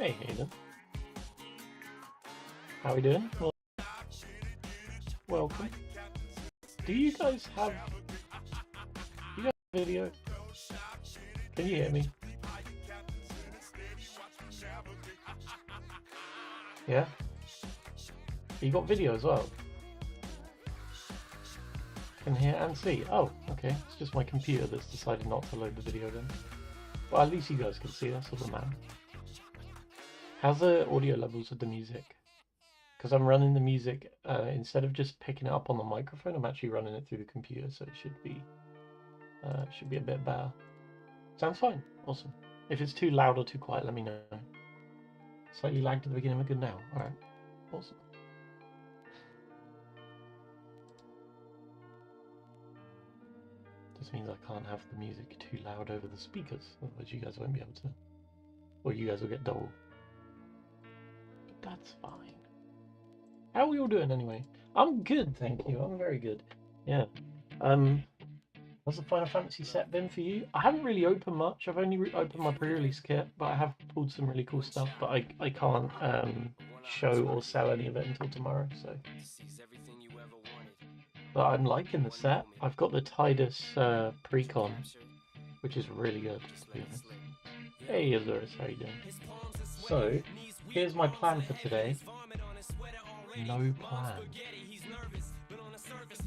Hey, Hayden. How we doing? Well, welcome. Do you guys have video? Can you hear me? Yeah? You got video as well? Can hear and see. Oh, okay. It's just my computer that's decided not to load the video then. Well, at least you guys can see. That's all that matters. How's the audio levels of the music? Because I'm running the music, instead of just picking it up on the microphone, I'm actually running it through the computer, so it should be a bit better. Sounds fine. Awesome. If it's too loud or too quiet, let me know. Slightly lagged at the beginning, we're good now. Alright. Awesome. This means I can't have the music too loud over the speakers, otherwise you guys won't be able to. Or you guys will get dull. But that's fine. How are we all doing anyway? I'm good, thank you. I'm very good. Yeah. How's the Final Fantasy set been for you? I haven't really opened much. I've only opened my pre-release kit, but I have pulled some really cool stuff. But I can't show or sell any of it until tomorrow. So. But I'm liking the set. I've got the Tidus Precon, which is really good. Hey Azurus, how you doing? So, here's my plan for today. No plan.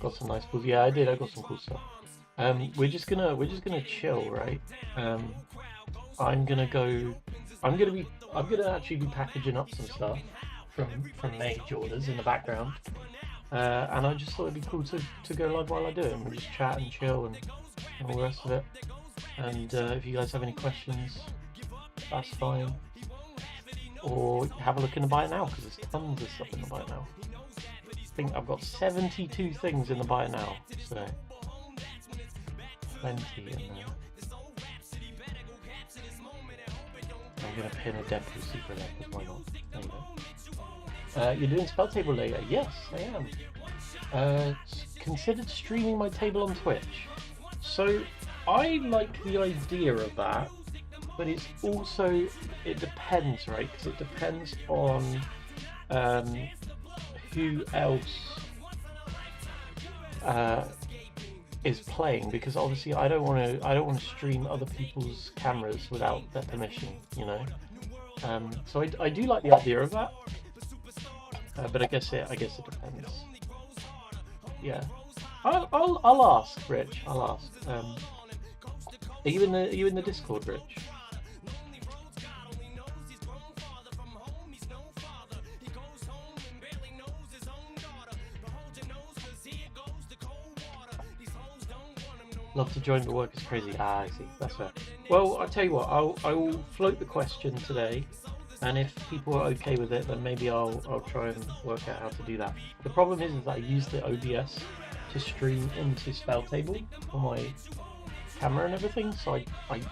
Got some nice pools. Yeah, I did. I got some cool stuff. We're just gonna chill, right? I'm gonna actually be packaging up some stuff from Mage orders in the background. And I just thought it'd be cool to go live while I do it, and we'll just chat and chill and all the rest of it. And if you guys have any questions, that's fine. Or have a look in the Buy It Now, because there's tons of stuff in the Buy It Now. I think I've got 72 things in the Buy It Now, so plenty in there. I'm going to pin a Deadpool secret up, because why not? There you go. You're doing spell table later? Yes, I am. Considered streaming my table on Twitch. So I like the idea of that, but it's also, it depends, right? Because it depends on who else is playing. Because obviously I don't want to stream other people's cameras without their permission, you know. So I do like the idea of that. But I guess it depends. Yeah, I'll ask, Rich. I'll ask. Are you in the Discord, Rich? Love to join, but work is crazy. Ah, I see. That's fair. Well, I'll tell you what. I will float the question today. And if people are okay with it, then maybe I'll try and work out how to do that. The problem is that I use the OBS to stream into Spell Table on my camera and everything, so I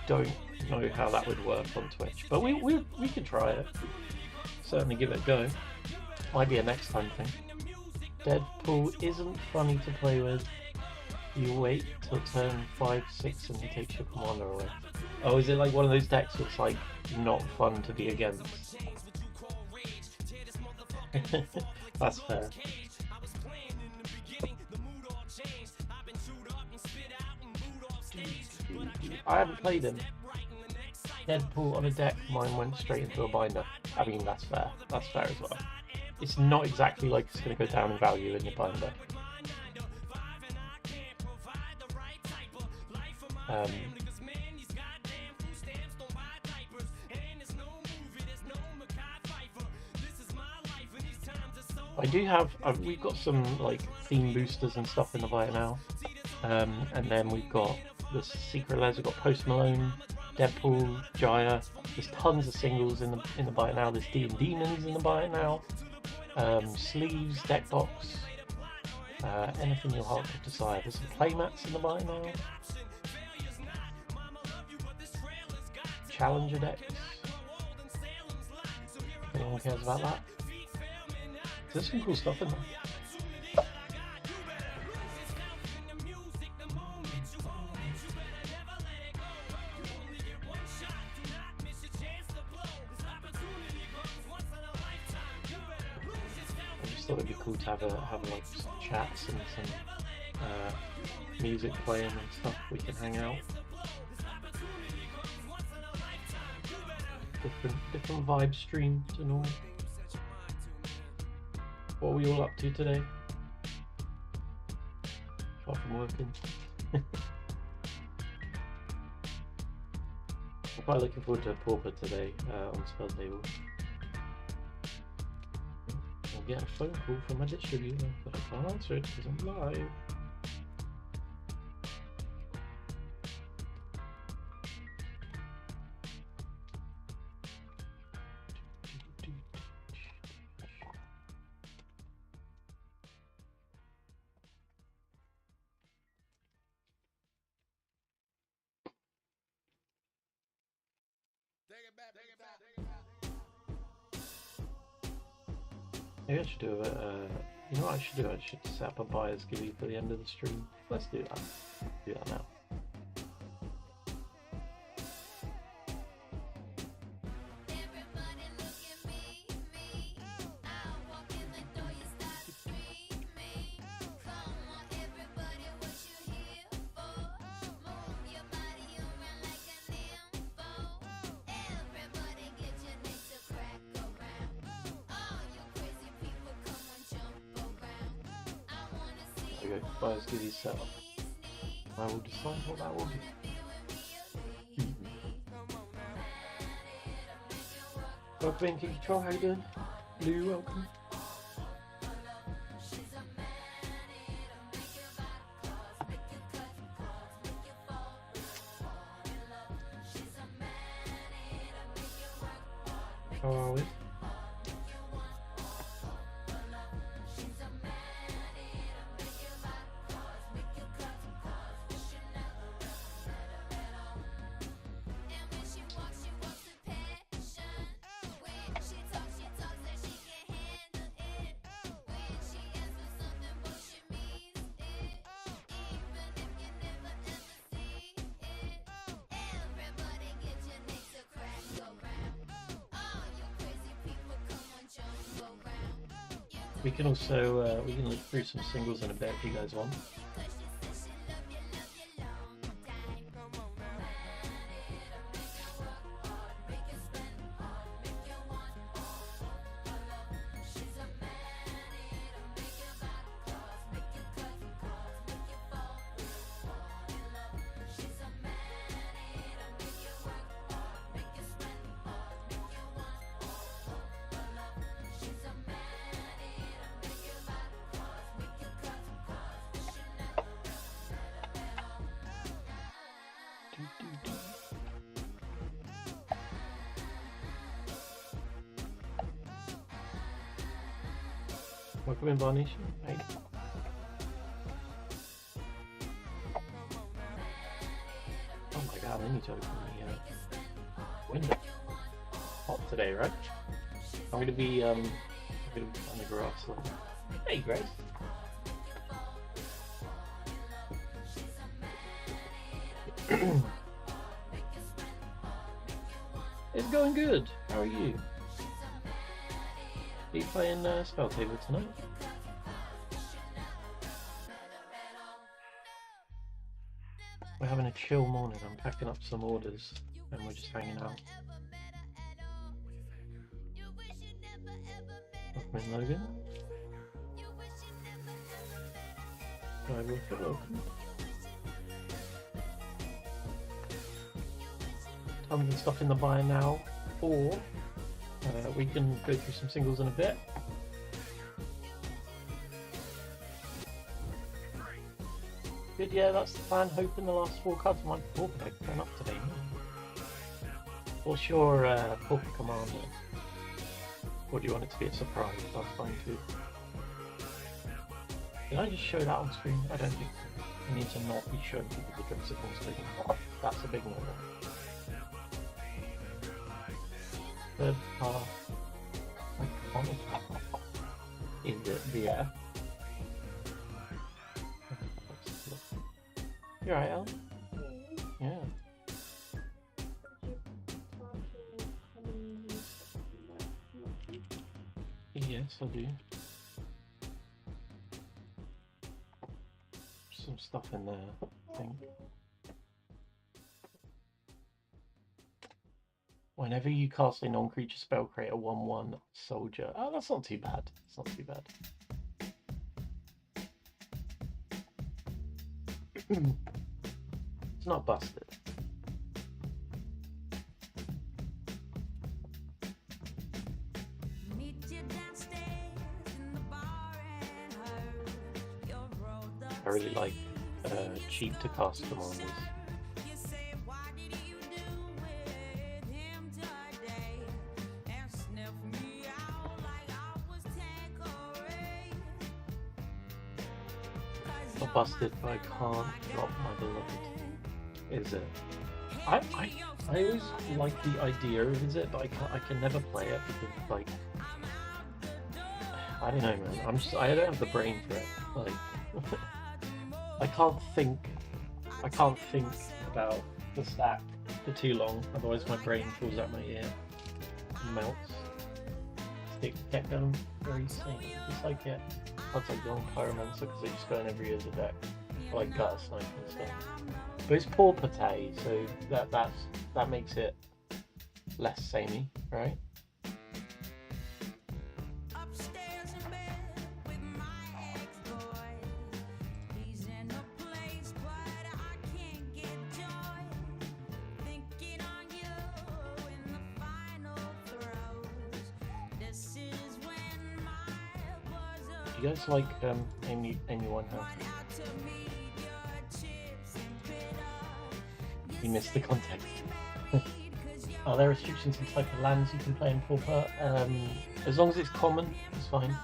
don't know how that would work on Twitch. But we could try it. Certainly give it a go. Might be a next time thing. Deadpool isn't funny to play with. You wait till turn 5, 6 and he takes your commander away. Oh, is it like one of those decks that's like not fun to be against? That's fair. I haven't played him. Deadpool on a deck, mine went straight into a binder. I mean, that's fair. That's fair as well. It's not exactly like it's going to go down in value in your binder. I do have, we've got some like theme boosters and stuff in the Buy It Now, and then we've got the Secret Les, we've got Post Malone, Deadpool, Jaya. There's tons of singles in the Buy It Now. There's Demons in the Buy It Now, sleeves, deck box, anything your heart could desire. There's some playmats in the Buy It Now. Challenger decks. If anyone cares about that. There's some cool stuff in there. just thought it'd be cool to have like some chats and some music playing and stuff. We can hang out. Different vibe stream to normal. What are we all up to today? Apart from working. I'm quite looking forward to a Pauper today on Spell Table. I'll get a phone call from a distributor, but I can't answer it because I'm live. Maybe I should do you know what I should do? I should set up a buyer's gilly for the end of the stream. Let's do that. Do that now. There we go. Buyer's gilly set up. I will decide what that will be. Welcome in, King Control, how you doing? Lou, welcome. How are we? We can also we can look through some singles in a bit if you guys want. Welcome in, Varnish. Hey. Oh my god, I need to open the window. Hot today, right? I'm gonna be on the grass. So. Hey, Grace. It's going good. How are you? Are you playing Spell Table tonight? We're having a chill morning. I'm packing up some orders and we're just hanging out. Welcome in, Logan. Hi, welcome. Tons of stuff in the buy now, or we can go through some singles in a bit. Good, yeah, that's the plan. Hoping the last 4 cards might be Pauper deck turn up today. What's your Pauper commander? Or do you want it to be a surprise? That's fine too. Did I just show that on screen? I don't think so. I need to not be showing people the Dripsic on screen. That's a big no. Third path. Is it the air? You alright, Alan? Yeah. Yes, I do. some stuff in there, I think. Whenever you cast a non-creature spell, create a 1/1 soldier. Oh, that's not too bad. It's not too bad. It's not busted. I really like cheap to cast commanders. Not busted, but I can't drop my beloved. Is it? I always like the idea of is it, but I can never play it because like I don't know, man. I don't have the brain for it. Like I can't think about the stack for too long. Otherwise, my brain falls out my ear and melts. Stick deck down very soon. It's like it. I'd take Young Pyromancer because they just go in every other deck, or like Gutter Snipe and stuff. But it's poor Pate, so that makes it less samey, right? Do you guys like Amy Winehouse? You missed the context. Are there restrictions in type of lands you can play in Pauper? As long as it's common, it's fine.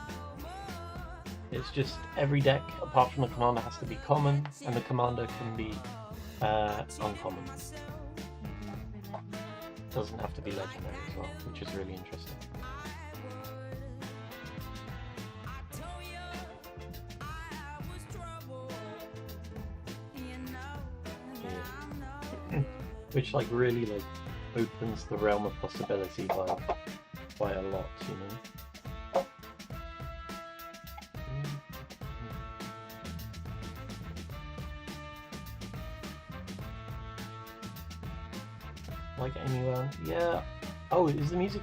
It's just every deck, apart from the commander, has to be common, and the commander can be uncommon. Doesn't have to be legendary as well, which is really interesting. Which like really like opens the realm of possibility by a lot, you know. Like anyone, yeah. Oh, is the music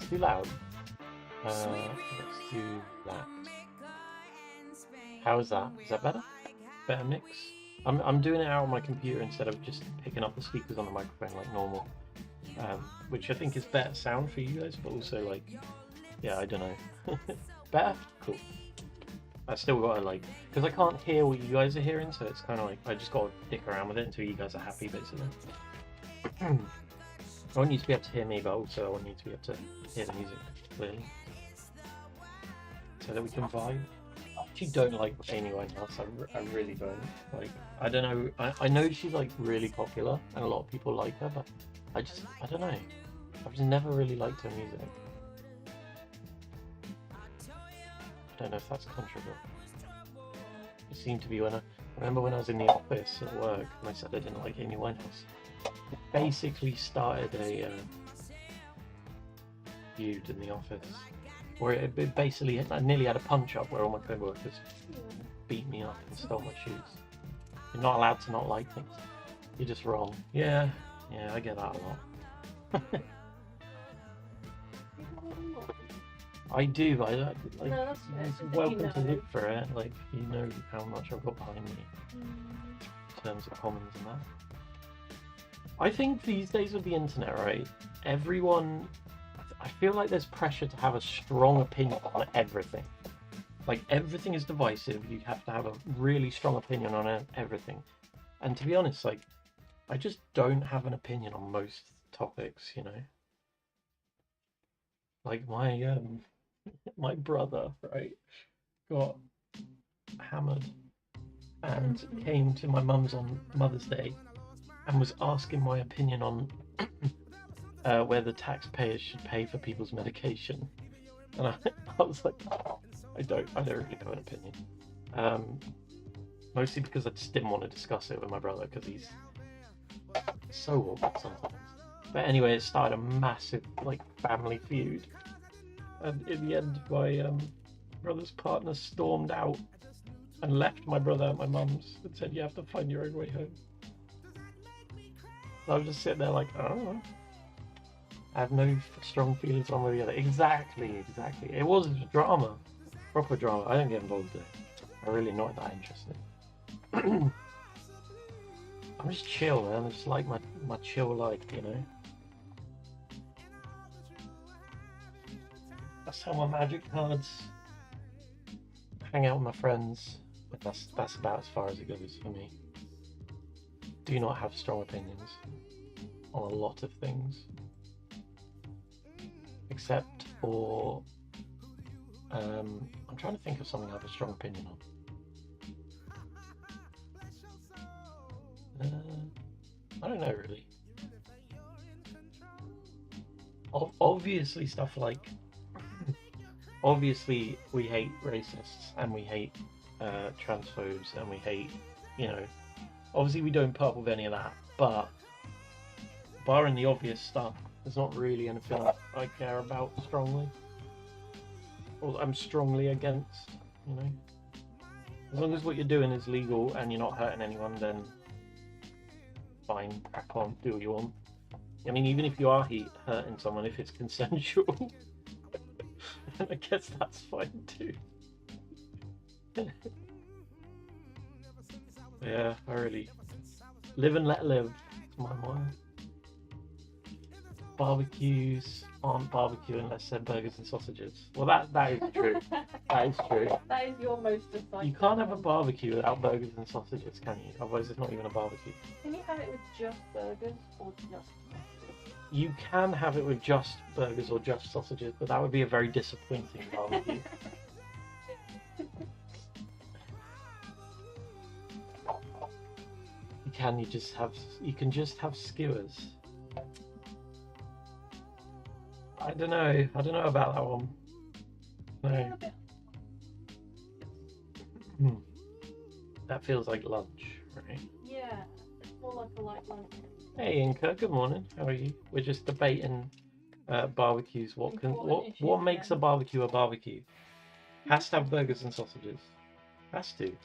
too loud? Let's do that. How is that? Is that better? Better mix? I'm doing it out on my computer instead of just picking up the speakers on the microphone like normal, which I think is better sound for you guys, but also like, yeah, I don't know. Better? Cool. I still gotta like, because I can't hear what you guys are hearing, so it's kind of like, I just gotta dick around with it until you guys are happy, basically. I want you to be able to hear me, but also I want you to be able to hear the music clearly, so that we can vibe. I actually don't like Amy Winehouse. I really don't. Like, I don't know. I know she's like really popular and a lot of people like her, but I don't know. I've just never really liked her music. I don't know if that's controversial. It seemed to be when I remember when I was in the office at work and I said I didn't like Amy Winehouse. It basically started a feud in the office. Where it basically, I nearly had a punch up where all my co-workers beat me up and stole my shoes. You're not allowed to not like things. You're just wrong. Yeah, I get that a lot. I do, but I don't, like, No, that's welcome to live for it. Like, you know how much I've got behind me in terms of commons and that. I think these days with the internet, right, everyone... I feel like there's pressure to have a strong opinion on everything. Like, everything is divisive. You have to have a really strong opinion on everything. And to be honest, like, I just don't have an opinion on most topics, you know? Like, my brother, right, got hammered and came to my mum's on Mother's Day and was asking my opinion on where the taxpayers should pay for people's medication, and I was like, I don't really have an opinion. Mostly because I just didn't want to discuss it with my brother because he's so awkward sometimes. But anyway, it started a massive like family feud, and in the end, my brother's partner stormed out and left my brother at my mum's and said, "You have to find your own way home." So I was just sitting there like, oh, I have no strong feelings one way or the other. Exactly. It was drama, proper drama. I don't get involved in it. I'm really not that interested. I'm just chill, man. I just like my chill life, you know. That's how my magic cards. Hang out with my friends. But that's about as far as it goes for me. Do not have strong opinions on a lot of things, except for I'm trying to think of something I have a strong opinion on. I don't know really. Obviously stuff like obviously we hate racists and we hate transphobes and we hate, you know, obviously we don't put up with any of that, but barring the obvious stuff, there's not really anything I care about strongly or I'm strongly against, you know. As long as what you're doing is legal and you're not hurting anyone, then fine, crack on, do what you want. I mean, even if you are hurting someone, if it's consensual, I guess that's fine too. Yeah, I really live and let live. It's my motto. Barbecues aren't barbecue unless they're burgers and sausages. Well, that is true. That is true. That is your most decisive. You can't have a barbecue without burgers and sausages, can you? Otherwise, it's not even a barbecue. Can you have it with just burgers or just sausages? You can have it with just burgers or just sausages, but that would be a very disappointing barbecue. You can just have skewers. I don't know about that one. No. That feels like lunch, right? Yeah, it's more like a light lunch. Hey Inca, good morning. How are you? We're just debating barbecues. What makes a barbecue a barbecue? Has to have burgers and sausages. Has to.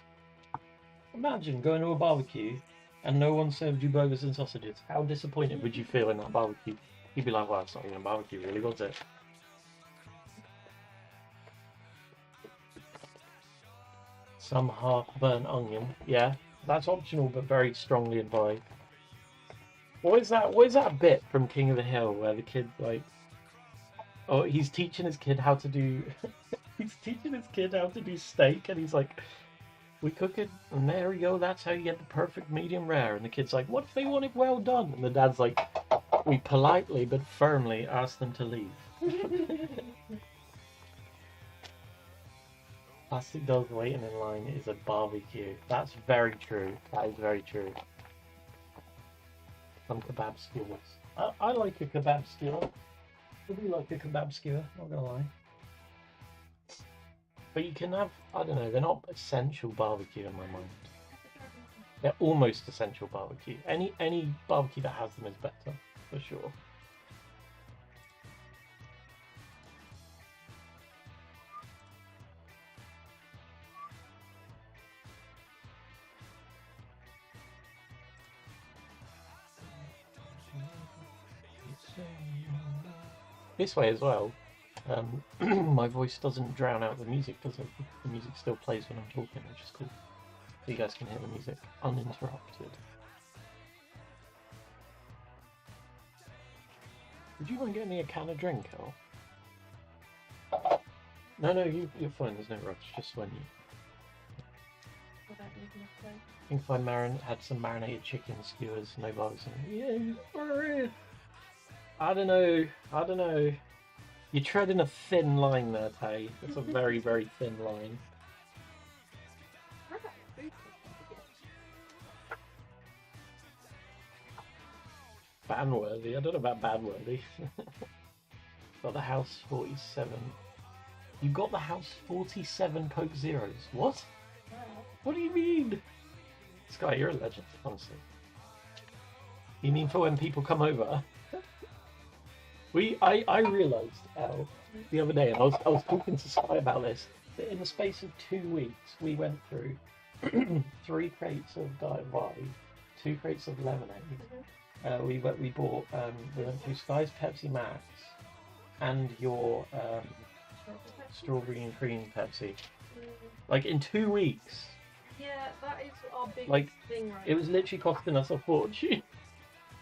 Imagine going to a barbecue and no one served you burgers and sausages. How disappointed would you feel in that barbecue? You'd be like, well, it's not even a barbecue, really, was it? Some half-burnt onion. Yeah, that's optional, but very strongly advised. What is that bit from King of the Hill where the kid, like... Oh, he's teaching his kid how to do... he's teaching his kid how to do steak, and he's like... We cook it, and there we go, that's how you get the perfect medium rare. And the kid's like, what if they want it well done? And the dad's like... We politely but firmly ask them to leave. Plastic dog waiting in line is a barbecue. That's very true. That is very true. Some kebab skewers. I like a kebab skewer. I do like a kebab skewer, not gonna lie. But you can have, I don't know, they're not essential barbecue in my mind. They're almost essential barbecue. Any barbecue that has them is better. For sure. This way as well, my voice doesn't drown out the music, does it? The music still plays when I'm talking, which is cool. So you guys can hear the music uninterrupted. Would you mind getting me a can of drink, Al? No, you're fine. There's no rush. Just when you. I think if I had some marinated chicken skewers, no bugs, and yeah, I don't know. You're treading a thin line there, Tay. It's a very, very thin line. Banworthy. I don't know about Banworthy. Got the House 47. You got the House 47 Coke Zeros. What? What do you mean? Sky, you're a legend, honestly. You mean for when people come over? I realised the other day, and I was talking to Sky about this. that in the space of 2 weeks, we went through 3 crates of Diet Vibe, 2 crates of lemonade. We bought we went through Sky's Pepsi Max and your strawberry and cream Pepsi. Like in 2 weeks. Yeah, that is our big Like, thing, right? It was literally costing us a fortune.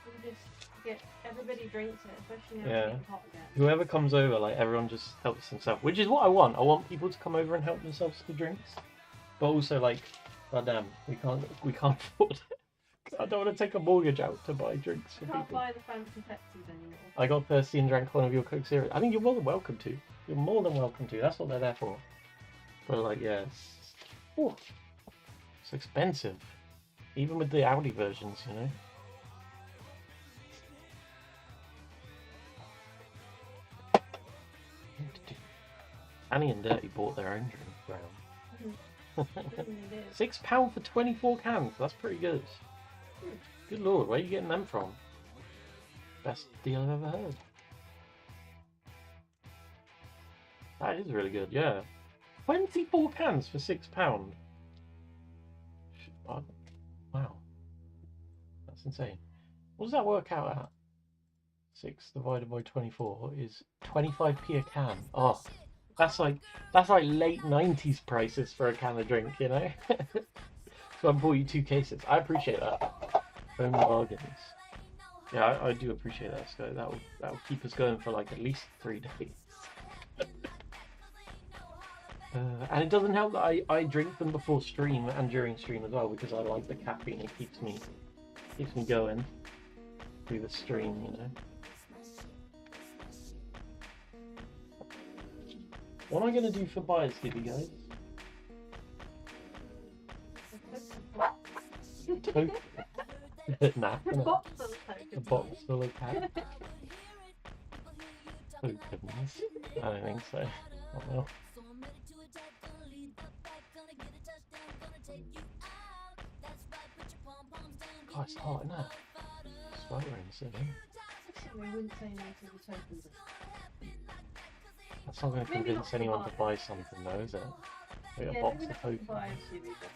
We just get everybody drinks it, especially now Yeah. it's getting hot again. Whoever comes over, like everyone just helps themselves, which is what I want. I want people to come over and help themselves to drinks, but also like, goddamn, we can't afford it. I don't want to take a mortgage out to buy drinks for You can't people. buy the fancy Pepsis anymore. I got thirsty and drank one of your Coke Zero. I mean, you're more than welcome to. You're more than welcome to. That's what they're there for. But like, yeah, it's expensive, even with the Audi versions, you know. Annie and Dirty bought their own drink round. £6 for 24 cans. That's pretty good. Good lord, where are you getting them from? Best deal I've ever heard. That is really good, yeah. 24 cans for £6. Wow. That's insane. What does that work out at? 6 divided by 24 is 25p a can. Oh, that's like late 90s prices for a can of drink, you know? So I bought you 2 cases. I appreciate that. Only bargains. Yeah, I do appreciate that, so that will keep us going for like at least 3 days. And it doesn't help that I drink them before stream and during stream as well, because I like the caffeine. It keeps me going through the stream, you know. What am I going to do for buyers, Gibby, guys? Token. Nah, A box full of a tokens. box full of cat tokens. I don't think so. Oh well. God, it's hot, isn't it? Sweltering soon. We wouldn't say no to the tokens. That's not going to Maybe convince not anyone for to buy something, though, is it? Like a Yeah, box maybe of not to tokens. buy a Chibi, but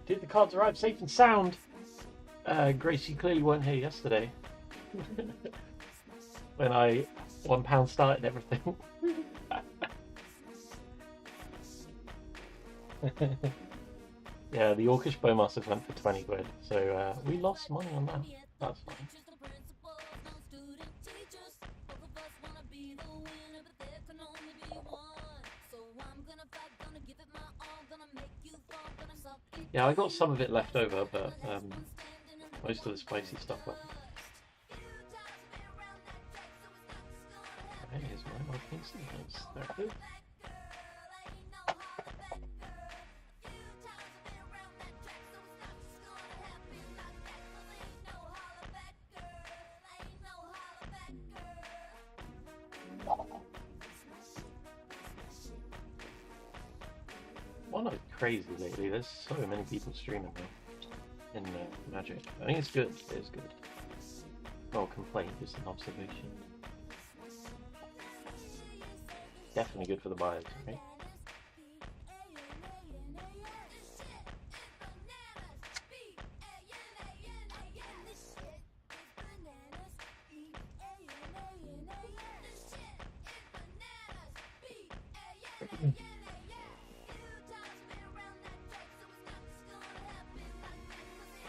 Did the cards arrive safe and sound? Grace, you clearly weren't here yesterday. When I £1 started everything. Yeah, the Orcish Bowmasters went for 20 quid, so we lost money on that. That's fine. Yeah, I got some of it left over, but most of the spicy stuff went. Here's my opening statements. There it is. Well, not crazy lately. There's so many people streaming now in Magic. I think it's good. It is good. No complaint, just an observation. Definitely good for the buyers, right?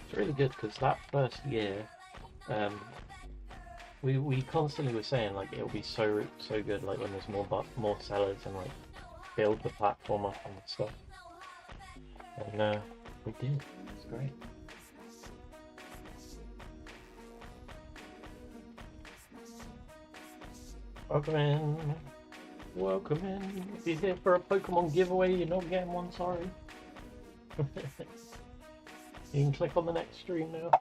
It's really good because that first year, we constantly were saying like it'll be so good like when there's more sellers and like build the platform up and stuff. And we did. It's great. Welcome in. Welcome in. If you're here for a Pokemon giveaway, you're not getting one, sorry. You can click on the next stream now.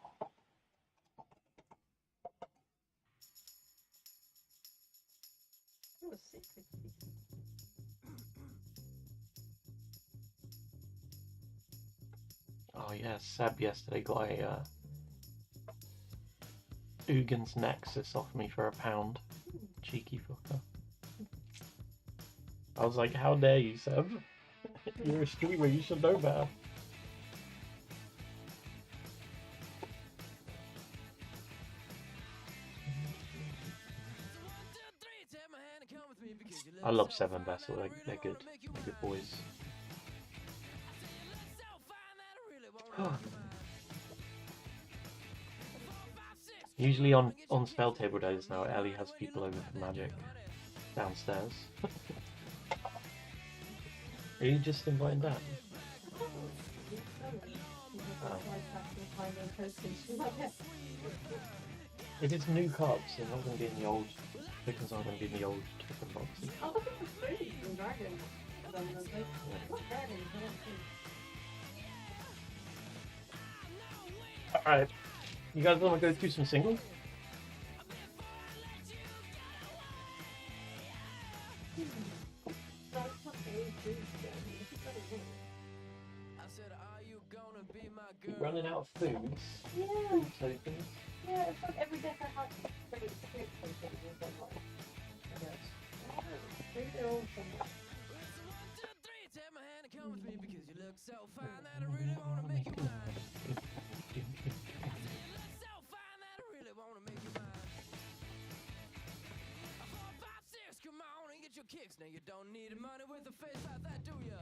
it was 650. Oh yeah, Seb yesterday got a Ugan's Nexus off me for £1. Cheeky fucker. I was like, how dare you, Seb? You're a streamer, you should know better. I love Seven Vessel, they're good. They're good boys. Usually on spell table days now, Ellie has people over for Magic downstairs. Are you just inviting Dan? Oh. If it's new cards, they're not going to be in the old. Because I'm going to be in the old token boxes. I'm looking for food from dragons. Alright. You guys want to go through some singles? Keep running out of foods. Yeah. Food tokens. Yeah, it's like every deck I have pretty quick something. They're all somewhere. Kicks. Now you don't need money with a face like that, do ya?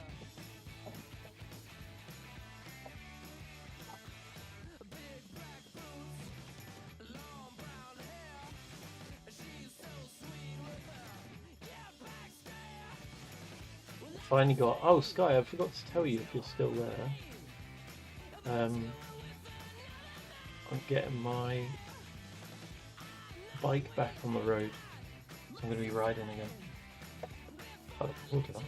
Big black boots, long brown hair. She's so sweet with her, yeah, black stare. Finally got. Oh, Sky, I forgot to tell you if you're still there. I'm getting my bike back on the road, so I'm going to be riding again. I look forward to that.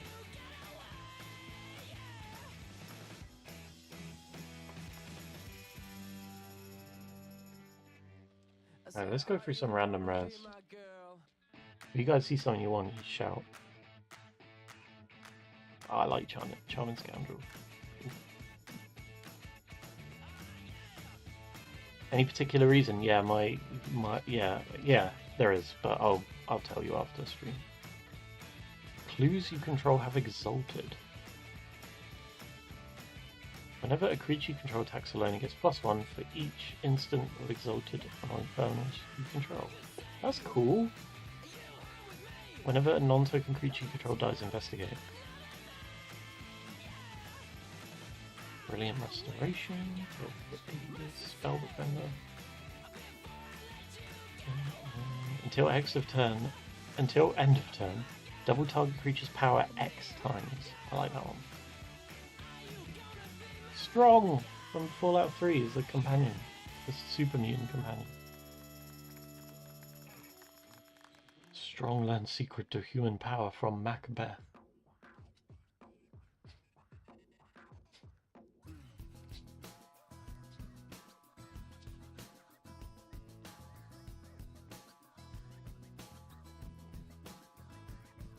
Alright, let's go through some random rares. If you guys see something you want, you shout. Oh, I like Charming Scoundrel. Any particular reason? Yeah, yeah, there is, but I'll tell you after the stream. Clues you control have exalted. Whenever a creature you control attacks alone, it gets +1 for each instant of exalted on infernals you control. That's cool. Whenever a non-token creature you control dies, investigate. Brilliant Restoration. Spell Defender. Until end of turn. Double target creature's power X times. I like that one. Strong from Fallout 3 is the companion. The super mutant companion. Strong learns secret to human power from Macbeth.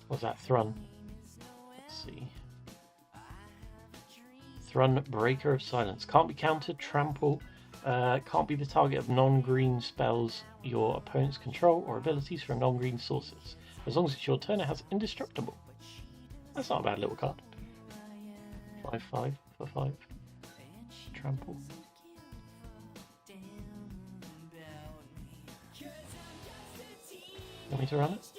What's that? Thrun. Let's see. Thrun, Breaker of Silence. Can't be countered, trample. Can't be the target of non-green spells your opponents control or abilities from non-green sources. As long as it's your turn, it has Indestructible. That's not a bad little card. 5/5 for 5. Trample. Want me to run it?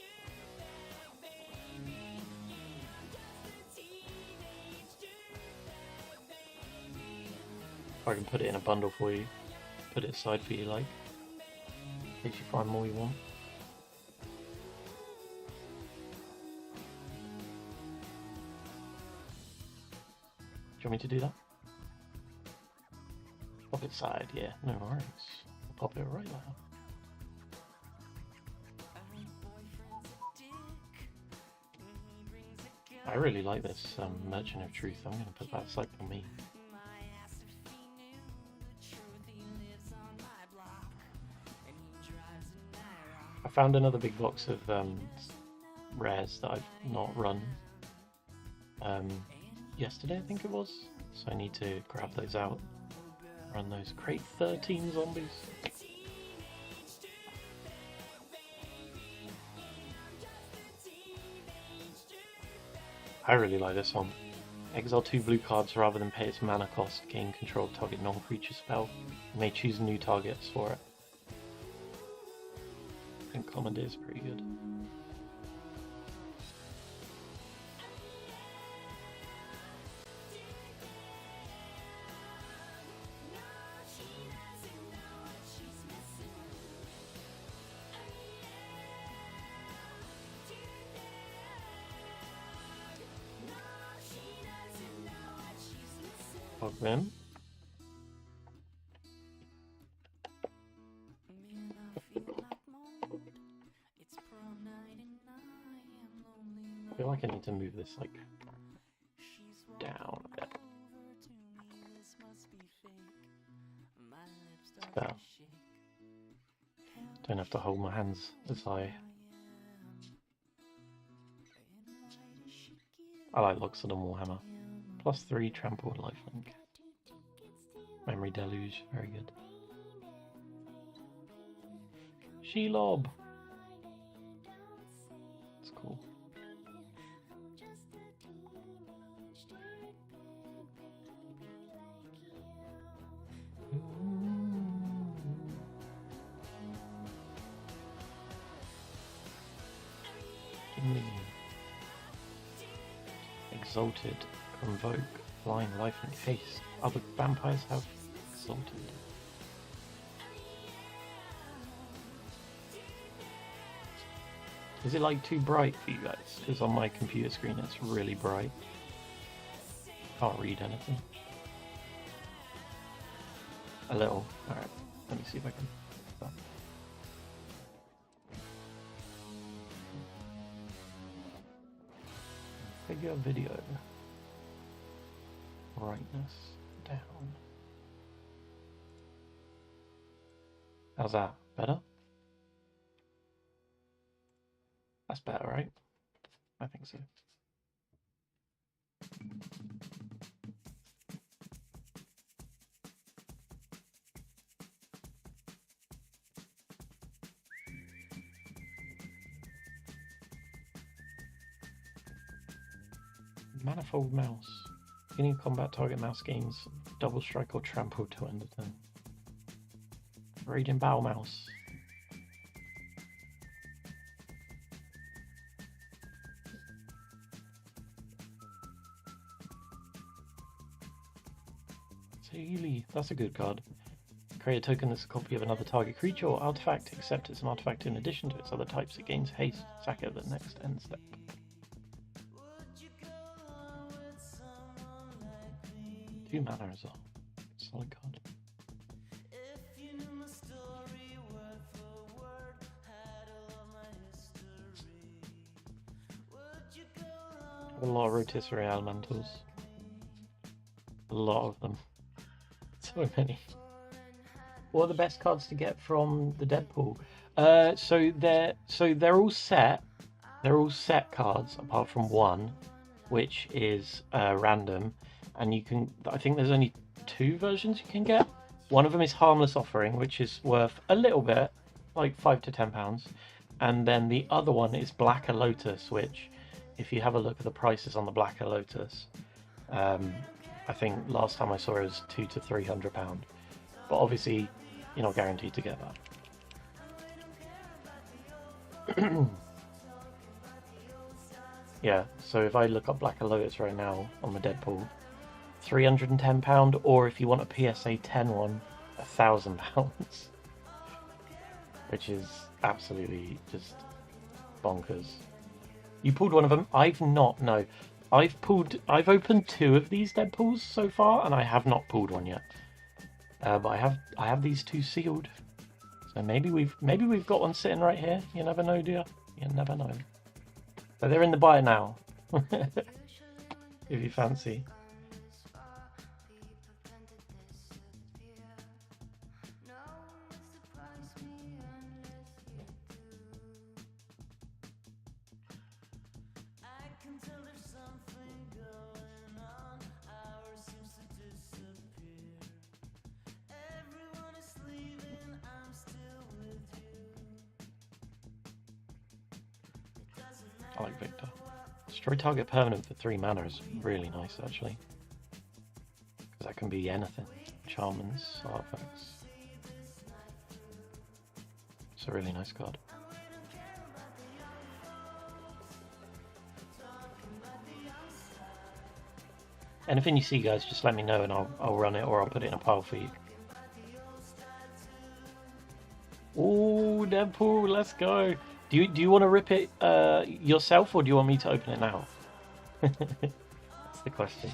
I can put it in a bundle for you, put it aside for you like, in case you find more you want. Do you want me to do that? Pop it side, yeah, no worries. I'll pop it right now. I really like this Merchant of Truth. I'm going to put that aside for me. I found another big box of rares that I've not run yesterday, I think it was. So I need to grab those out, run those. Crate 13 zombies. I really like this one. Exile 2 blue cards rather than pay its mana cost, gain control of target non-creature spell. You may choose new targets for it. I think Commander is pretty good. Ogrim. I feel like I need to move this like down a bit. It's better. Don't have to hold my hands as I like Loxodon Warhammer. +3 trample and lifelink. Memory deluge, very good. Shelob! That's cool. Exalted. Convoke, flying, life and haste. Other vampires have exalted. Is it like too bright for you guys? Because on my computer screen it's really bright. Can't read anything. A little. Alright, let me see if I can. Figure video. Brightness down. How's that? Better? That's better, right? I think so. Manifold mouse. Beginning combat target mouse gains double strike or trample to end of turn. Radiant Bow Mouse. Sealy, that's a good card. Create a token that's a copy of another target creature or artifact, except it's an artifact in addition to its other types. It gains haste. Sack it at the next end step. Two mana as well. Solid card. A lot of rotisserie elementals. A lot of them. So many. What are the best cards to get from the Deadpool? So they're all set. They're all set cards apart from one, which is random, and you can. I think there's only 2 versions you can get. One of them is Harmless Offering, which is worth a little bit, like £5 to £10, and then the other one is Blacker Lotus, which, if you have a look at the prices on the Blacker Lotus, I think last time I saw it was £200 to £300. But obviously, you're not guaranteed to get that. Yeah, so if I look up Blacker Lotus right now on the Deadpool, £310, or if you want a PSA 10 one, £1,000, which is absolutely just bonkers. You pulled one of them. I've not. No, I've opened 2 of these Deadpools so far, and I have not pulled one yet. But I have these 2 sealed. So maybe we've got one sitting right here. You never know, do you? You never know. But they're in the buy now. If you fancy. I like Victor. Destroy target permanent for 3 mana is really nice, actually. Because that can be anything. Charmans, artifacts. It's a really nice card. Anything you see, guys, just let me know and I'll run it or I'll put it in a pile for you. Ooh, Deadpool, let's go. Do you want to rip it yourself or do you want me to open it now? That's the question.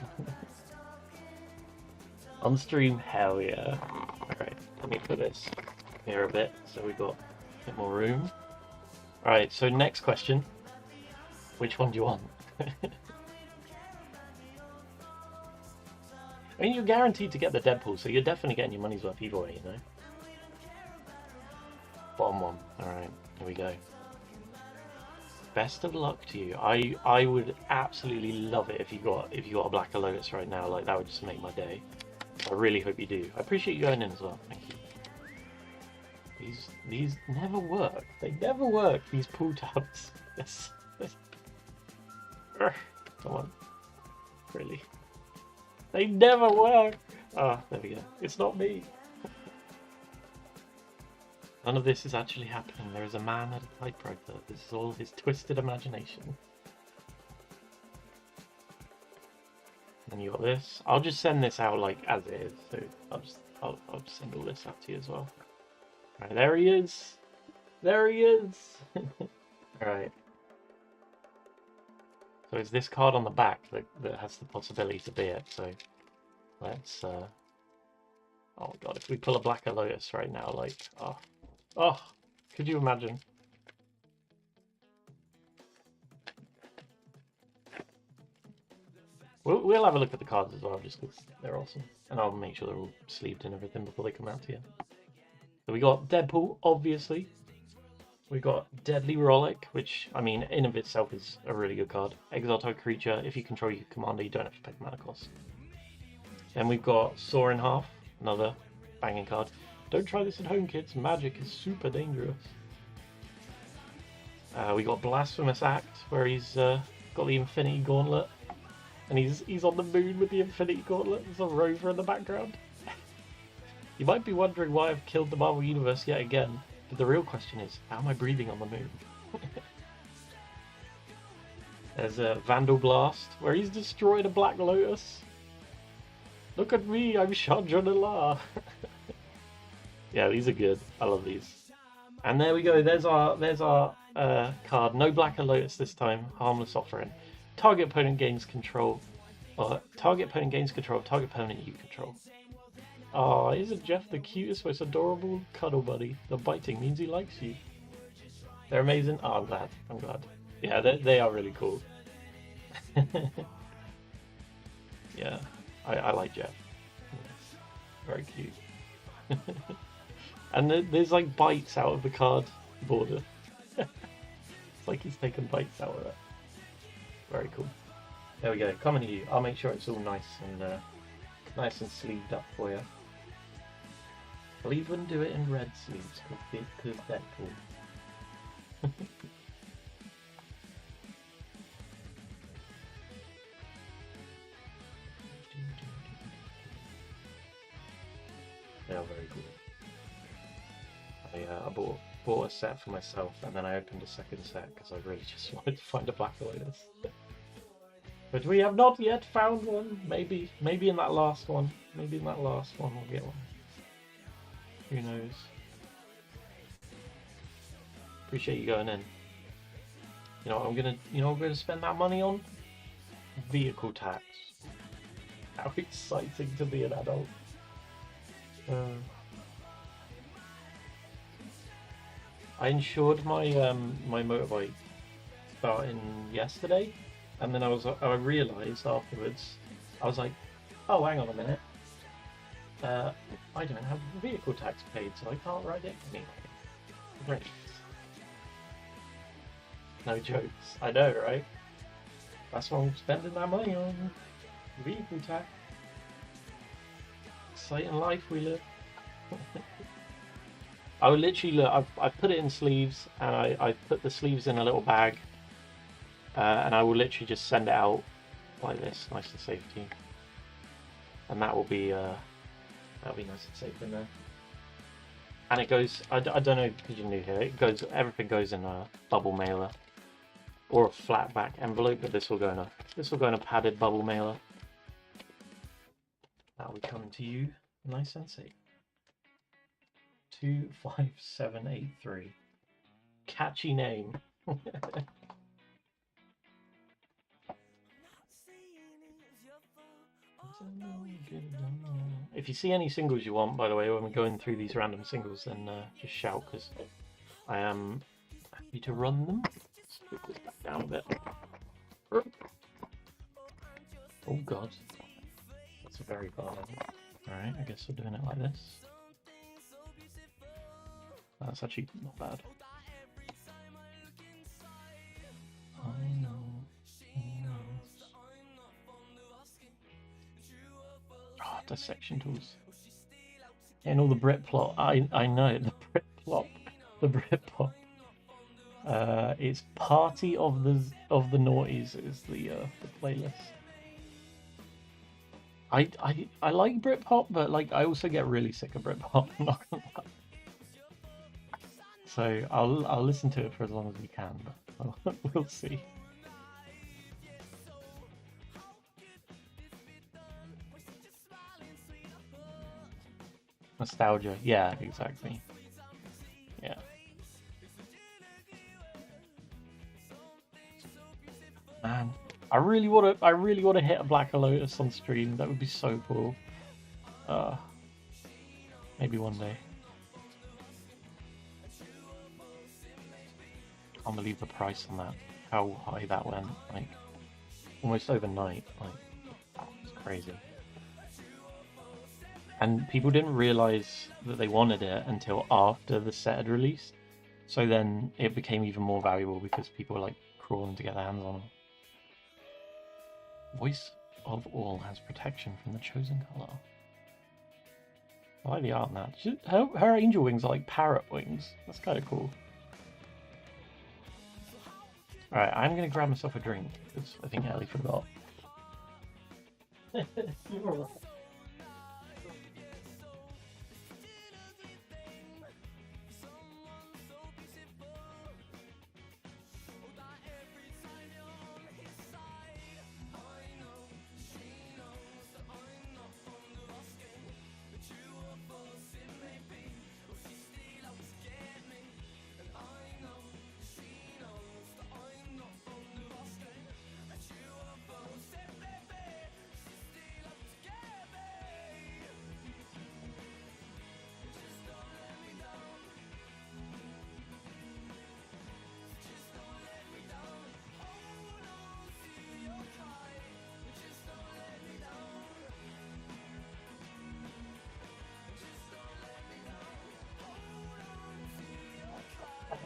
On stream, hell yeah. Alright, let me put this here a bit so we've got a bit more room. Alright, so next question. Which one do you want? I mean, you're guaranteed to get the Deadpool, so you're definitely getting your money's worth either way, you know? Bottom one. Alright, here we go. Best of luck to you. I would absolutely love it if you got a Black Lotus right now. Like, that would just make my day. I really hope you do. I appreciate you going in as well. Thank you. These never work. They never work, these pull tabs. Yes. Come on. Really. They never work! Ah, there we go. It's not me. None of this is actually happening. There is a man at a typewriter. This is all his twisted imagination. And you got this. I'll just send this out like as it is. So I'll just send all this out to you as well. Alright, there he is. There he is. Alright. So it's this card on the back that has the possibility to be it. So let's oh god, if we pull a Black Lotus right now, like oh, could you imagine? We'll have a look at the cards as well, just because they're awesome. And I'll make sure they're all sleeved and everything before they come out to you. So we got Deadpool, obviously. We got Deadly Rollick, which, I mean, in of itself is a really good card. Exile target creature. If you control your commander, you don't have to pay mana cost. Then we've got Saw in Half, another banging card. Don't try this at home, kids. Magic is super dangerous. We got Blasphemous Act, where he's got the Infinity Gauntlet. And he's on the moon with the Infinity Gauntlet. There's a rover in the background. You might be wondering why I've killed the Marvel Universe yet again. But the real question is, how am I breathing on the moon? There's a Vandal Blast, where he's destroyed a Black Lotus. Look at me, I'm Chandra-La. Yeah, these are good. I love these. And there we go. There's our card. No Black Lotus this time. Harmless Offering. Target opponent gains control. Target opponent gains control of target opponent you control. Oh, isn't Jeff the cutest, most adorable cuddle buddy? The biting means he likes you. They're amazing. Oh, I'm glad. I'm glad. Yeah, they are really cool. Yeah, I like Jeff. Very cute. And there's like bites out of the card border. It's like he's taken bites out of it. Very cool. There we go. Coming to you. I'll make sure it's all nice and sleeved up for you. I'll even do it in red sleeves because Deadpool. They are very cool. I bought a set for myself and then I opened a second set because I really just wanted to find a Black Lotus. But we have not yet found one. Maybe in that last one. Maybe in that last one we'll get one. Who knows? Appreciate you going in. You know what I'm gonna spend that money on? Vehicle tax. How exciting to be an adult. I insured my my motorbike starting yesterday, and then I realised afterwards, I was like, oh, hang on a minute, I don't have vehicle tax paid, so I can't ride it anyway. Great. No jokes. I know, right? That's what I'm spending that money on. Vehicle tax. Exciting life we live. I would literally look, I put it in sleeves, and I put the sleeves in a little bag, and I will literally just send it out like this, nice and safe to you. And that'll be nice and safe in there. And it goes, I don't know because you're new here, everything goes in a bubble mailer or a flat back envelope, but this will go in a padded bubble mailer. That'll be coming to you nice and safe. 25783. Catchy name. If you see any singles you want, by the way, when we're going through these random singles, then just shout, because I am happy to run them. Let's put this back down a bit. Oh god, that's very far down. Alright, I guess we're doing it like this. That's actually not bad. I know. Oh, dissection tools. And all the Britplot. I know it. The Britplot. The Britpop. It's Party of the Naughties is the playlist. I like Britpop, but like I also get really sick of Britpop. I'm not gonna lie. So I'll listen to it for as long as we can, but we'll see. Nostalgia, yeah, exactly. Yeah. Man, I really want to hit a Black Lotus on stream. That would be so cool. Maybe one day. Can't believe the price on that. How high that went. Like almost overnight. Like it's crazy. And people didn't realize that they wanted it until after the set had released. So then it became even more valuable because people were like crawling to get their hands on it. Voice of All has protection from the chosen color. I like the art in that. Her angel wings are like parrot wings. That's kind of cool. Alright, I'm going to grab myself a drink because I think Ellie forgot.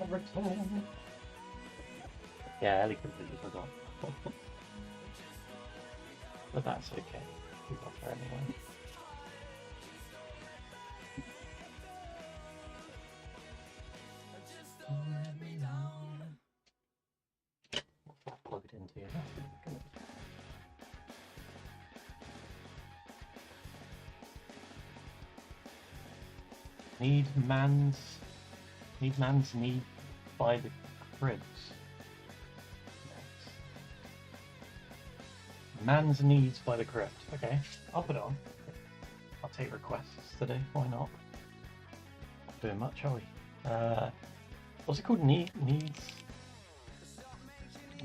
Return. Yeah, Ellie completely forgot. But that's okay. We got her anyway. What's that plugged into? Need man's need by the cribs. Man's needs by the crypt. Okay, I'll put it on. I'll take requests today. Why not? Not doing much, are we? What's it called? Needs.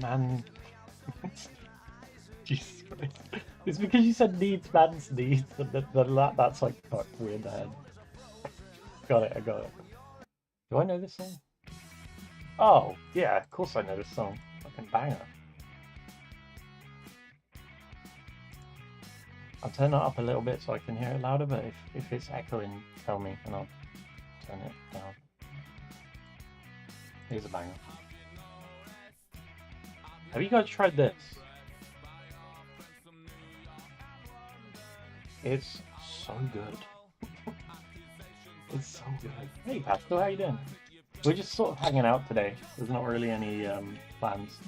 Man. Jesus Christ. It's because you said needs, man's needs, that's like weird in the head. Got it. I got it. Do I know this song? Oh, yeah, of course I know this song. Fucking banger. I'll turn it up a little bit so I can hear it louder, but if it's echoing, tell me and I'll turn it down. Here's a banger. Have you guys tried this? It's so good. It's so good. Hey Pascal, how you doing? We're just sort of hanging out today. There's not really any plans.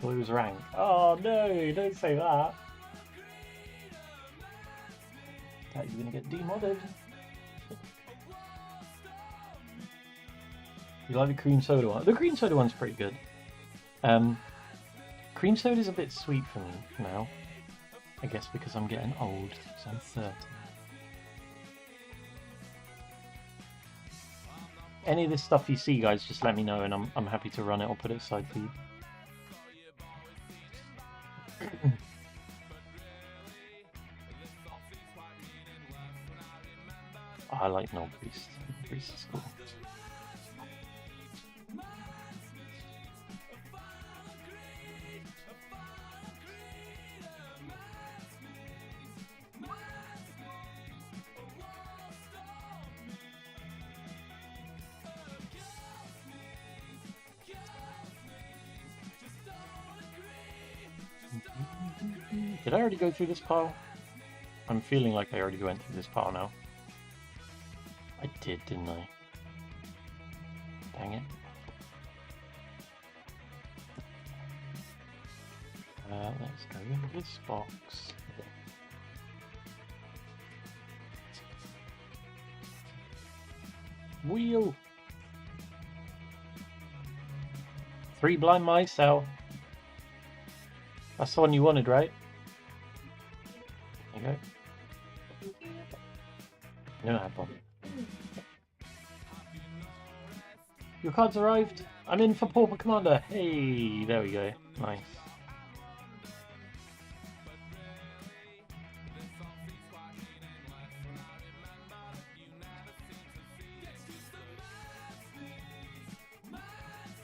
Lose rank. Oh no, don't say that. That you're gonna get demodded. You like the cream soda one? The cream soda one's pretty good. Cream soda's a bit sweet for me now. I guess because I'm getting old, so I'm 30. Any of this stuff you see, guys, just let me know and I'm happy to run it or put it aside for you. Oh, I like Null Priest. Priest is cool. Did I already go through this pile? I'm feeling like I already went through this pile now. I did, didn't I? Dang it. Let's go into this box. Wheel! 3 blind mice cell. That's the one you wanted, right? There you go. You don't have one. Your card's arrived. I'm in for Pauper Commander. Hey, there we go. Nice.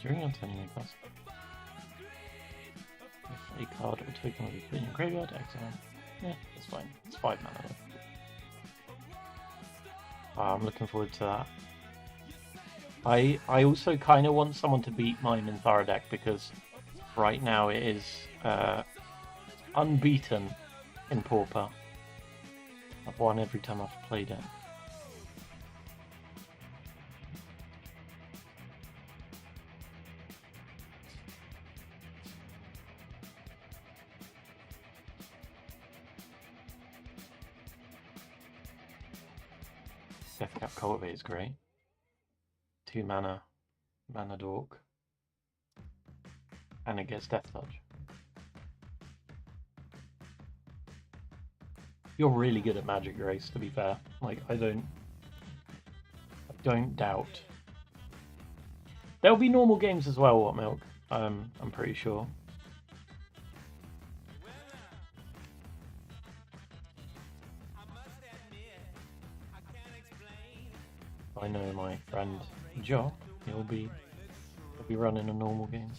During your turn, you may pass. If a card or token will be put in your graveyard, excellent. Yeah, that's fine. It's 5 mana though. I'm looking forward to that. I also kind of want someone to beat my Minthara deck because right now it is unbeaten in Pauper. I've won every time I've played it. Deathcap Cultivate is great. 2 mana, mana dork, and it gets Death Touch. You're really good at Magic, Grace, to be fair. Like, I don't doubt. There'll be normal games as well, What Milk? I'm pretty sure. I know my friend Joe, he'll be running a normal game.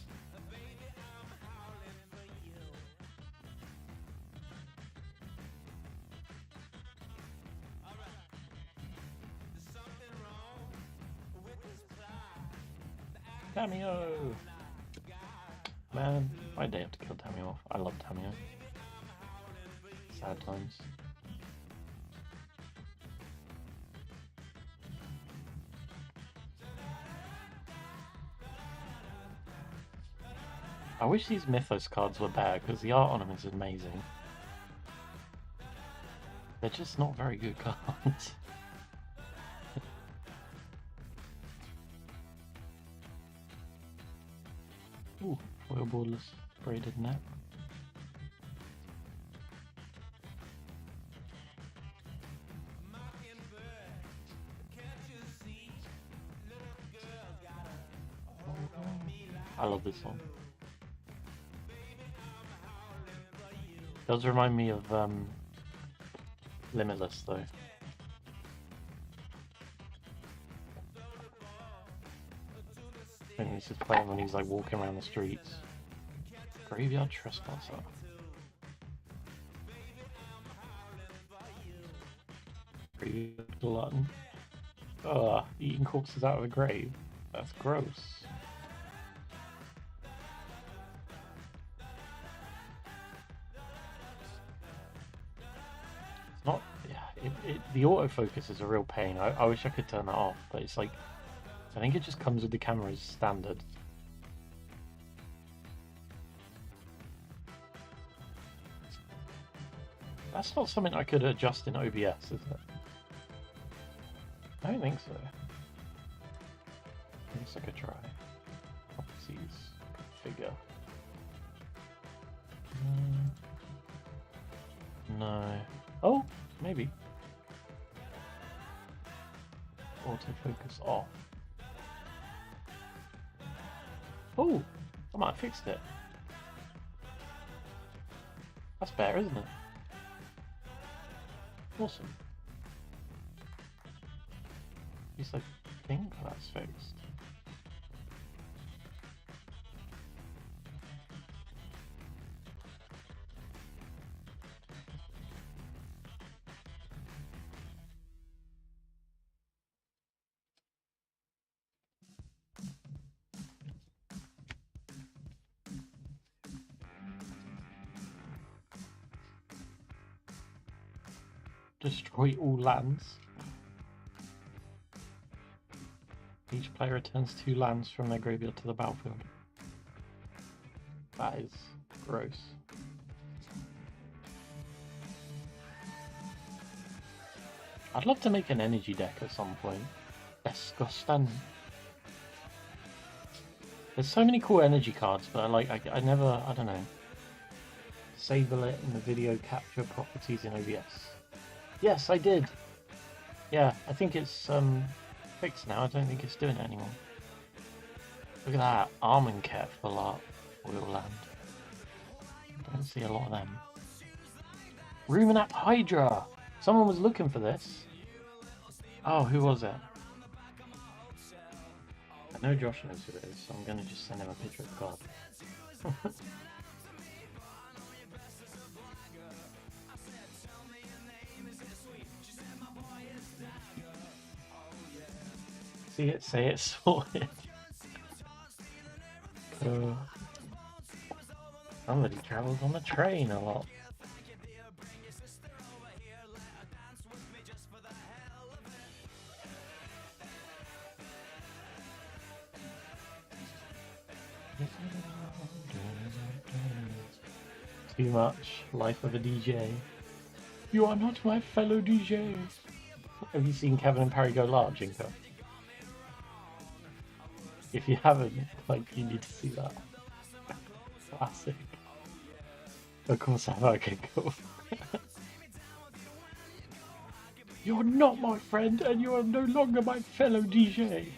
Tamio! Man, why'd they have to kill Tamio off? I love Tamio. Sad times. I wish these Mythos cards were better, because the art on them is amazing. They're just not very good cards. Ooh, foil borderless braided net. I love this one. Does remind me of Limitless though. I think this is playing when he's like walking around the streets. Graveyard Trespasser. Graveyard Glutton. Ugh, eating corpses out of a grave. That's gross. Not, yeah, the autofocus is a real pain. I wish I could turn that off, but it's like, I think it just comes with the camera as standard. That's not something I could adjust in OBS, is it? I don't think so. I guess I could try. Properties, configure. No. Oh, maybe. Autofocus off. Oh, I might have fixed it. That's better, isn't it? Awesome. At least I think that's fixed. Destroy all lands. Each player returns 2 lands from their graveyard to the battlefield. That is gross. I'd love to make an energy deck at some point. Disgusting. There's so many cool energy cards, but I never, I don't know. Disable it in the video capture properties in OBS. Yes, I did. Yeah, I think it's fixed now. I don't think it's doing it anymore. Look at that, Armenket full art oil land. Don't see a lot of them. Ruminap Hydra. Someone was looking for this. Oh, who was it? I know Josh knows who it is, so I'm gonna just send him a picture of the card. See it, say it, sorted. Somebody travels on the train a lot. Too much. Life of a DJ. You are not my fellow DJ. Have you seen Kevin and Perry go large, Inca? If you haven't, like, you need to see that. Classic. Of course I have. Okay, cool. You're not my friend, and you are no longer my fellow DJ.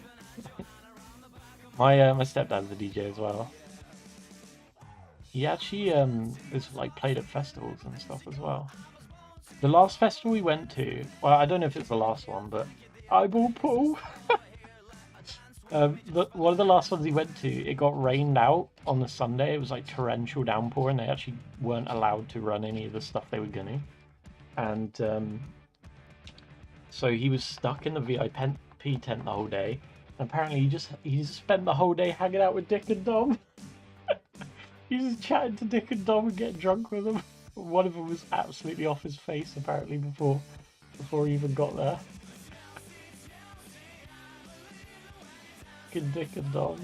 my stepdad's a DJ as well. He actually is like played at festivals and stuff as well. The last festival we went to, well, I don't know if it's the last one, but Eyeball Pool. One of the last ones he went to, it got rained out on the Sunday. It was like torrential downpour, and they actually weren't allowed to run any of the stuff they were gonna. And so he was stuck in the VIP tent the whole day. And apparently he just spent the whole day hanging out with Dick and Dom. He was chatting to Dick and Dom and getting drunk with them. One of them was absolutely off his face apparently before he even got there. Fucking Dick and Dom.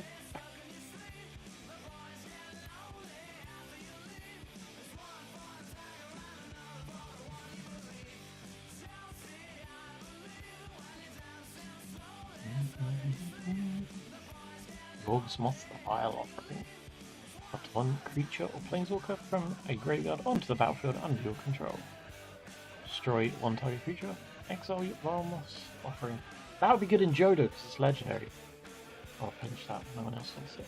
Gorgsmoth the Vile Offering. Put one creature or planeswalker from a graveyard onto the battlefield under your control. Destroy one target creature. Exile your Vilmoth's Offering. That would be good in Jodo because it's legendary. I'll finish that. No one else wants it.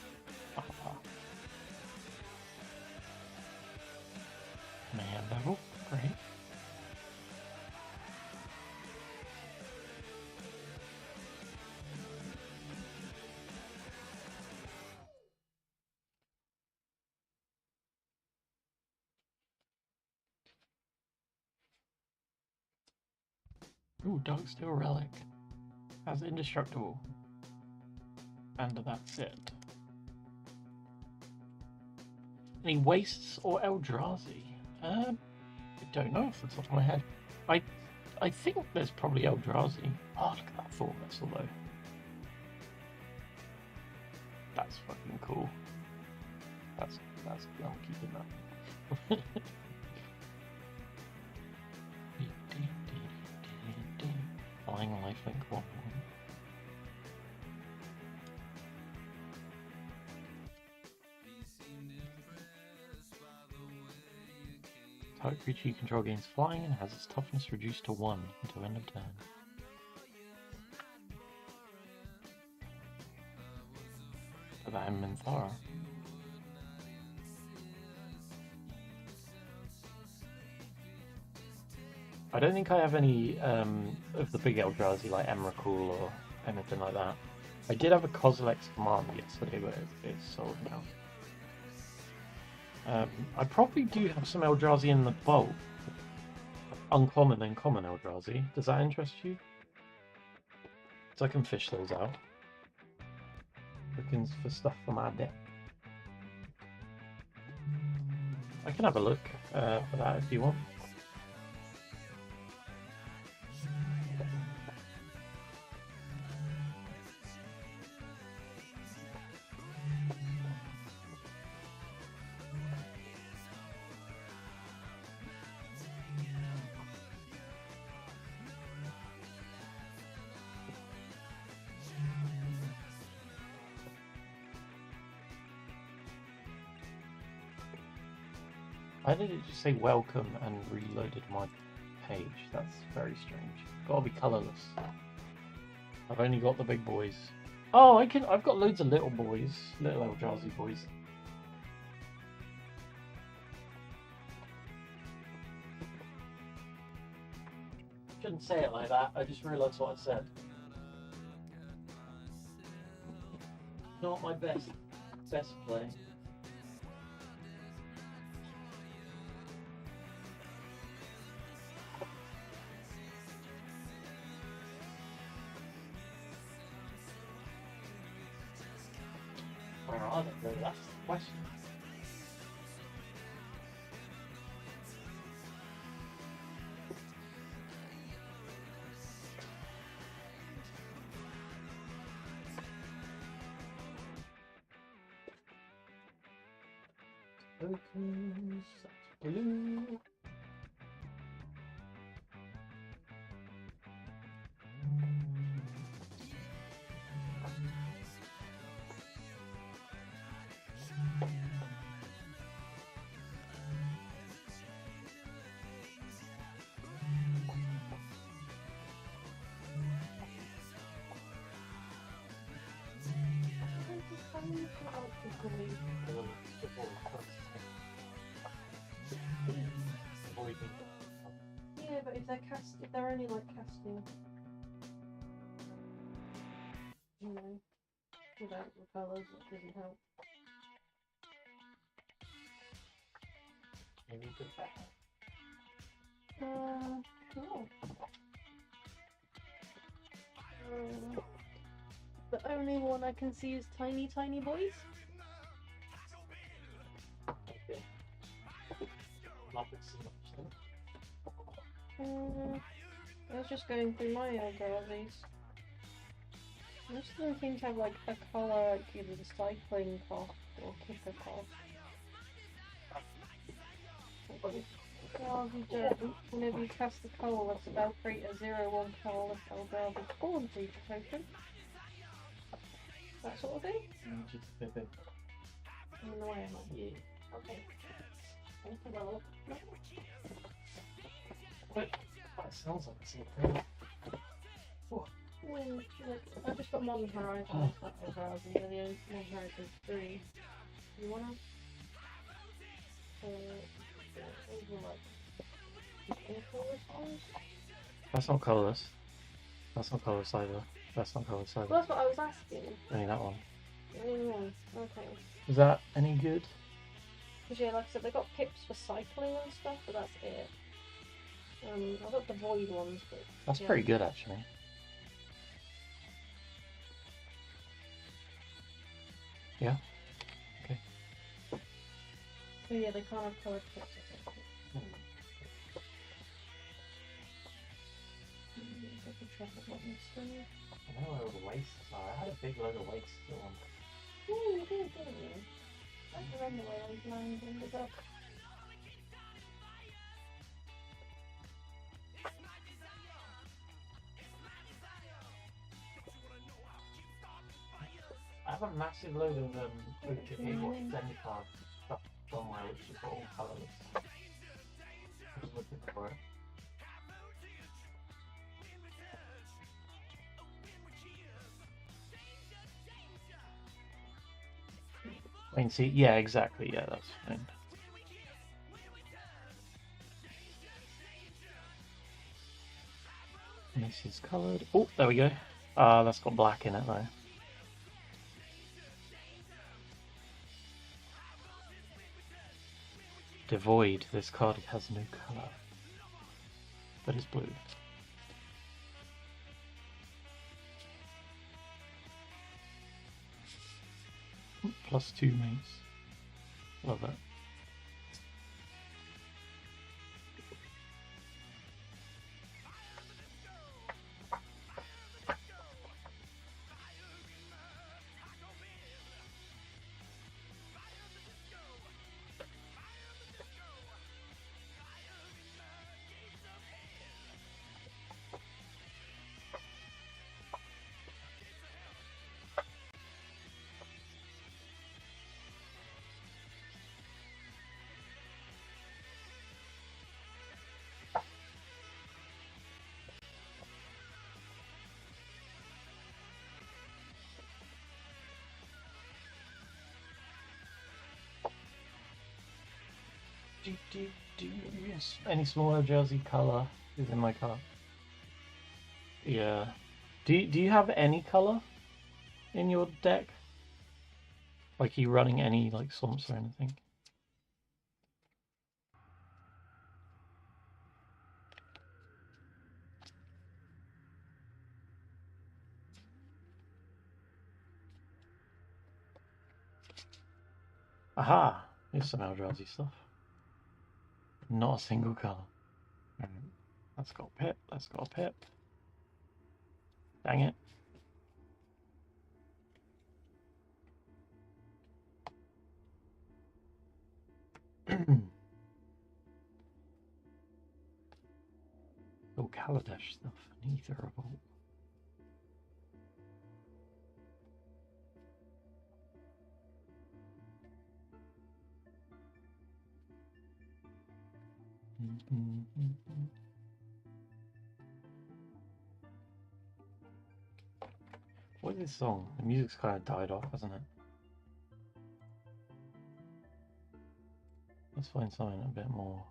Man level. Great. Ooh, Darksteel Relic. That's indestructible. And that's it. Any Wastes or Eldrazi? I don't know off the top of my head. I think there's probably Eldrazi. Oh, look at that Thought Vessel though. That's fucking cool. I'm keeping that. flying lifelink one. Type creature you control gains flying and has its toughness reduced to 1 until end of turn. Put that in Minthara. I don't think I have any of the big Eldrazi like Emrakul or anything like that. I did have a Kozilek command yesterday, but it's sold now. I probably do have some Eldrazi in the bulk. Uncommon and common Eldrazi. Does that interest you? So I can fish those out. Looking for stuff for my deck. I can have a look for that if you want. Why did it just say welcome and reloaded my page? That's very strange. Gotta be colourless. I've only got the big boys. Oh, I've got loads of little boys. Little Eldrazi boys. Shouldn't say it like that. I just realised what I said. Not my best play. Where are they? That's the question. Tokens, that's blue. Yeah, but if they're only like casting, you know, without the colours, it doesn't help. Maybe good back. Cool. The only one I can see is tiny boys. Okay. Not so much then. I was just going through my Eldrazi's. Most of them seem to have like a colour, like either the cycling cost or kicker cost. Eldrazi Jet, whenever you cast a colourless spell, create a 0/1 colourless Eldrazi spawn creature token. That sort of thing? Just a bit. I'm in the way, am I? Yeah. Okay. Thank you, well. But that sounds like the same thing. When, like, I just got Modern Horizons, that Eldrazi, they're the only Modern Horizons 3. You wanna? Over like, colourless ones? That's not colourless. That's not colourless either. That's not colourless either. Well, that's what I was asking. Only that one. Okay. Is that any good? Because yeah, like I said, they got pips for cycling and stuff, but that's it. I've got the void ones, but That's yeah. pretty good actually. Yeah. Okay. Oh yeah, they can't have coloured pips, I think. I know where all the wastes are. I had a big load of wastes at one point. Oh, you did, didn't you? I remember where those lines ended up. have a massive load of OKA Zendikar stuff somewhere, which is all colourless. I'm just looking for it. I can see, yeah, exactly, yeah, that's fine. This is coloured. Oh, there we go. That's got black in it though. Devoid. This card has no colour, but it's blue. +2 mates. Love it. Yes. Any smaller jersey color is in my cart. Yeah. Do you have any color in your deck? Like, are you running any like swamps or anything? Aha! Here's some Eldrazi stuff. Not a single color. That's got a pip. That's got a pip. Dang it. Oh, Kaladesh stuff. Neither of all. What is this song? The music's kind of died off, hasn't it? Let's find something a bit more.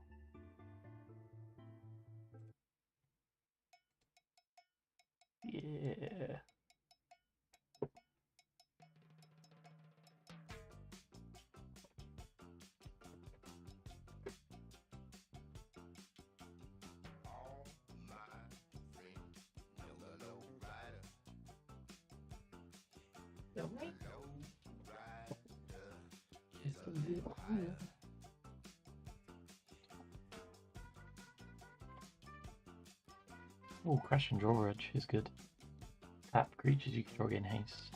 Yeah. Oh, Crash and Draw Edge is good. Tap creatures you can draw in haste.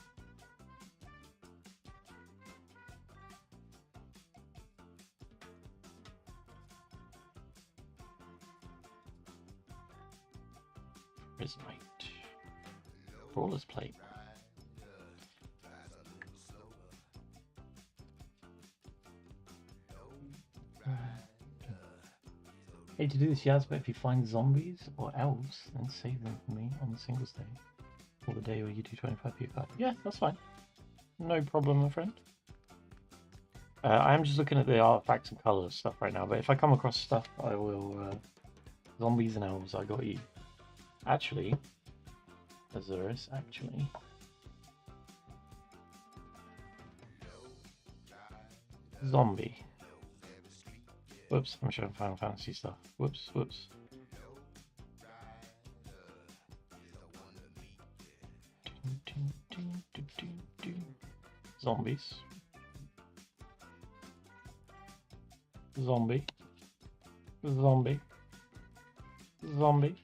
Prismite. Brawler's Plate. Hey, to do this, Yaz, but if you find zombies or elves, then save them for me on the singles day. Or the day where you do 25 per card. Yeah, that's fine. No problem, my friend. I am just looking at the artifacts and colours stuff right now, but if I come across stuff, I will... zombies and elves, I got you. Actually, Azurus, actually... Zombie. Whoops, I'm showing Final Fantasy stuff. Whoops, whoops. Zombies. Zombie. Zombie. Zombie.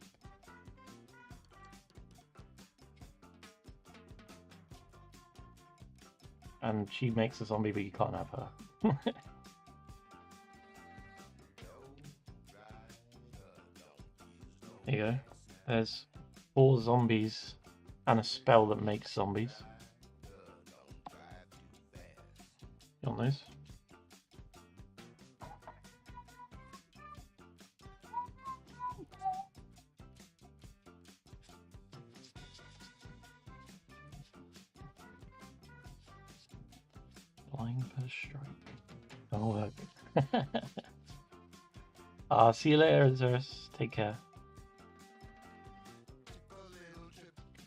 And she makes a zombie, but you can't have her. There you go. There's 4 zombies and a spell that makes zombies. You want those? Flying per strike. Oh, look. See you later, Zerus. Take care.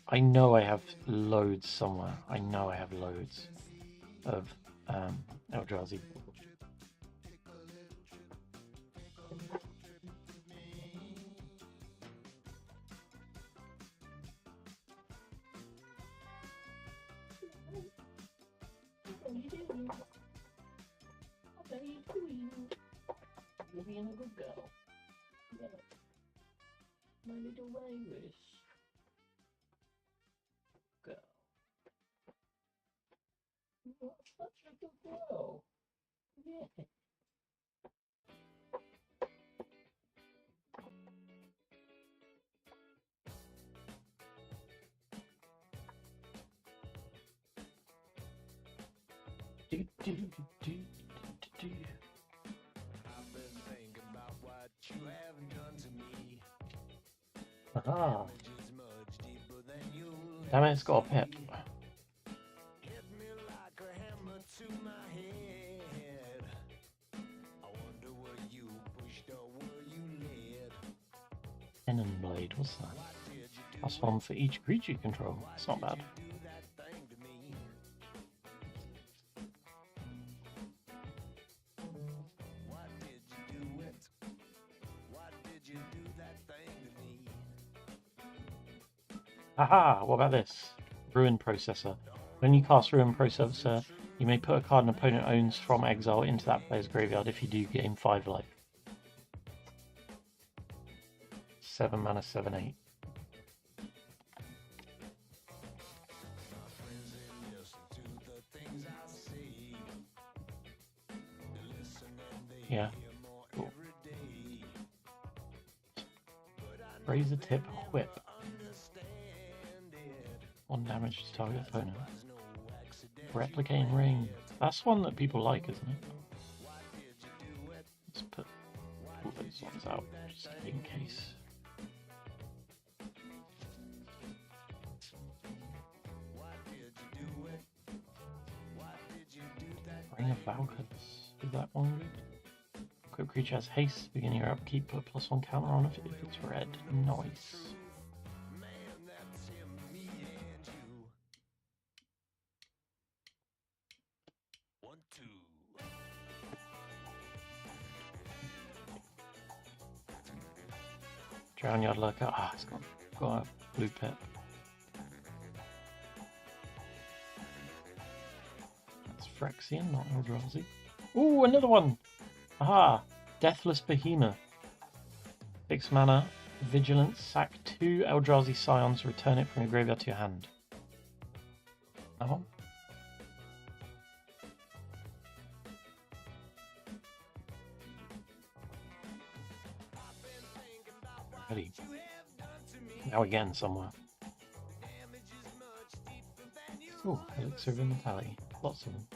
I know I have loads somewhere. I know I have loads of Eldrazi. You're being a good girl. Yeah. My little Irish girl. You're such a good girl. Yeah. Do, do, do, do, do. I've been thinking about what you have done to me. Aha. Just much deeper than you Damn it, it's got a pip. hit me like a hammer to my head. I wonder where you pushed or where you led. Cannon Blade, what's that? What did you do? Plus one for each creature you control. It's not bad. Do that thing to me. What did you do it? What did you do that thing to me? Haha, what about this? Ruin Processor. When you cast Ruin Processor, you may put a card an opponent owns from exile into that player's graveyard. If you do, gain 5 life. 7 mana, 7/8. My friends, they listen to the things I say. They listen and they Yeah. hear more Cool. every day. But I Razor Tip Whip. understand it. 1 damage to target opponent. Was no accident. Replicating Ring. That's one that people like, isn't it? What did you do it? Let's put all those ones out, just in case. What did you do it? What did you do that Ring of Valkyries. Is that one good? Equipped creature has haste. Beginning your upkeep, put a +1 counter on it if it's red. Nice. man? That's him, me and you. 1, 2. Drown Yard Lurker. Ah, it's got a blue pip. That's Phyrexian, not Eldrazi. Ooh, another one! Aha! Deathless Behemoth. 6 mana, Vigilance, sack 2 Eldrazi Scions, return it from your graveyard to your hand. That one? Ready. Now again, somewhere. Oh, Elixir of Immortality. Lots of them.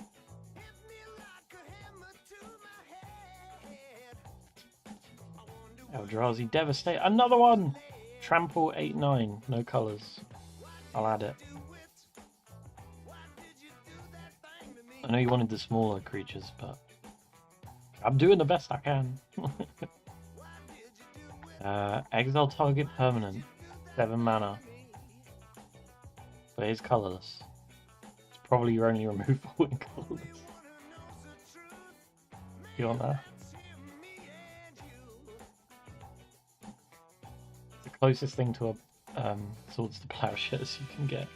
Eldrazi Devastate. Another one! Trample 8/9. No colours. I'll add it. I know you wanted the smaller creatures, but I'm doing the best I can. Exile target permanent. 7 mana. But it's colourless. It's probably your only removal in colourless. You want that? The closest thing to a Swords to Plowshares you can get.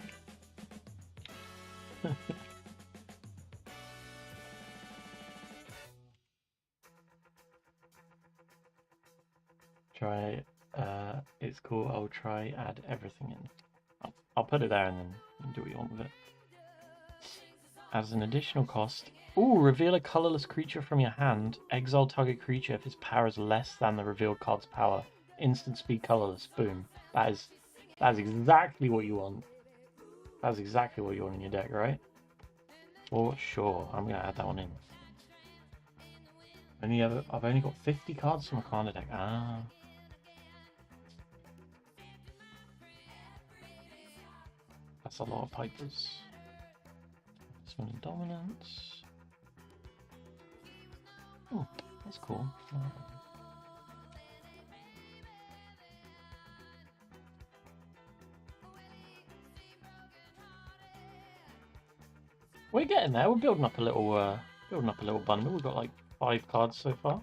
Try, it's cool, I'll try add everything in. I'll put it there and then you can do what you want with it. As an additional cost, ooh, reveal a colourless creature from your hand. Exile target creature if its power is less than the revealed card's power. Instant speed colourless, boom. That is exactly what you want. That's exactly what you want in your deck, right? For sure. I'm gonna add that one in. I've only got 50 cards from a commander deck. Ah. That's a lot of Pipers. This one in Dominance. Oh, that's cool. We're getting there. We're building up a little bundle. We've got like 5 cards so far.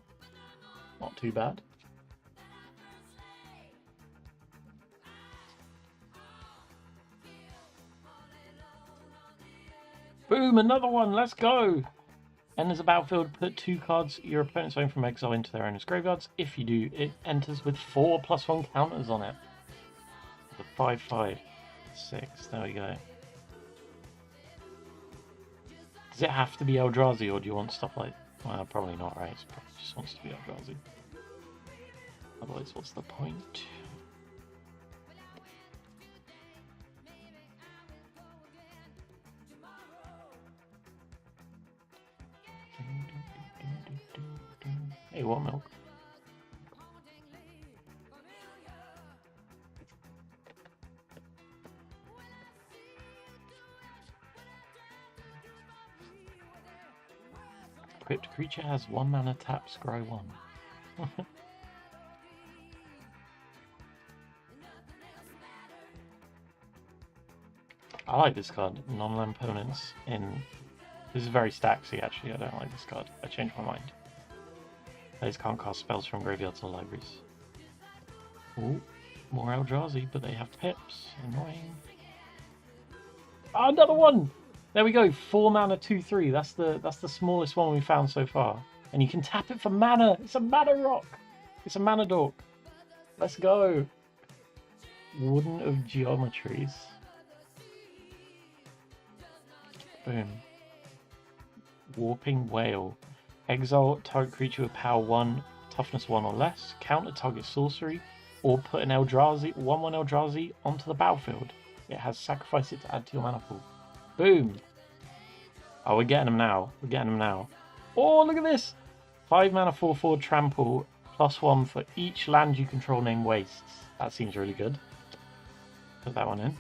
Not too bad. Boom! Another one. Let's go. Enters a battlefield. Put 2 cards your opponent's own from exile into their owner's graveyards. If you do, it enters with 4+1 counters on it. The 5/5 6. There we go. Does it have to be Eldrazi, or do you want stuff like... Well, probably not, right? It probably just wants to be Eldrazi. Otherwise, what's the point? Hey, what milk? Equipped creature has 1 mana, tap, scry 1. I like this card. Non-land opponents in... This is very stacksy, actually. I don't like this card. I changed my mind. Players can't cast spells from graveyards or libraries. Ooh, more Eldrazi, but they have pips. Annoying. Oh, another one! There we go. 4 mana, 2/3. That's the smallest one we found so far. And you can tap it for mana. It's a mana rock. It's a mana dork. Let's go. Wooden of Geometries. Boom. Warping Whale. Exile target creature with power 1, toughness 1 or less. Counter target sorcery. Or put an Eldrazi, 1/1 Eldrazi onto the battlefield. It has sacrifice it to add to your mana pool. Boom. Oh, we're getting them now. We're getting them now. Oh, look at this. 5 mana, 4/4 trample, +1 for each land you control named Wastes. That seems really good. Put that one in.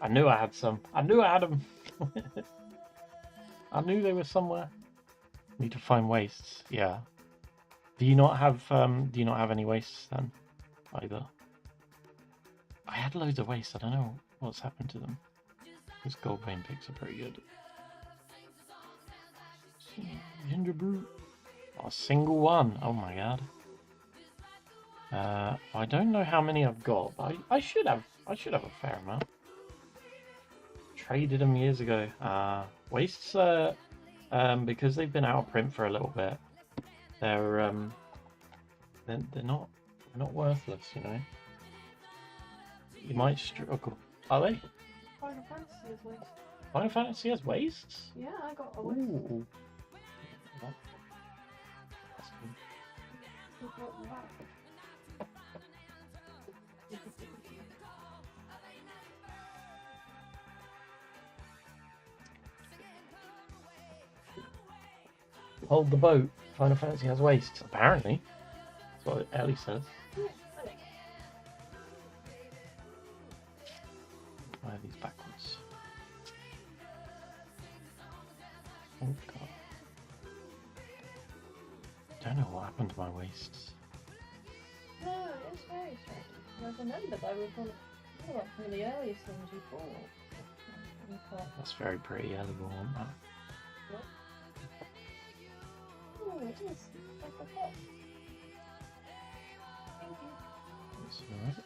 I knew I had some. I knew I had them. I knew they were somewhere. Need to find Wastes. Yeah. Do you not have any Wastes then? Either. I had loads of Wastes. I don't know what's happened to them. These Goldbane picks are pretty good. Ginger Brew. Oh, a single one. Oh my god. I don't know how many I've got, but I should have a fair amount. Traded them years ago. Wastes, because they've been out of print for a little bit, they're not worthless, you know. You might struggle. Are they? Final Fantasy has wastes. Final Fantasy has Wastes? Yeah, I got a waste. Ooh. That's cool. Hold the boat. Final Fantasy has Wastes, apparently. That's what Ellie says. Why are these backwards? Oh god. Don't know what happened to my Wastes. No, it's very strange. I remember they were one of the earliest things you bought. That's very pretty. I would want that. Oh, it is. Like a pot. Thank you. That's alright.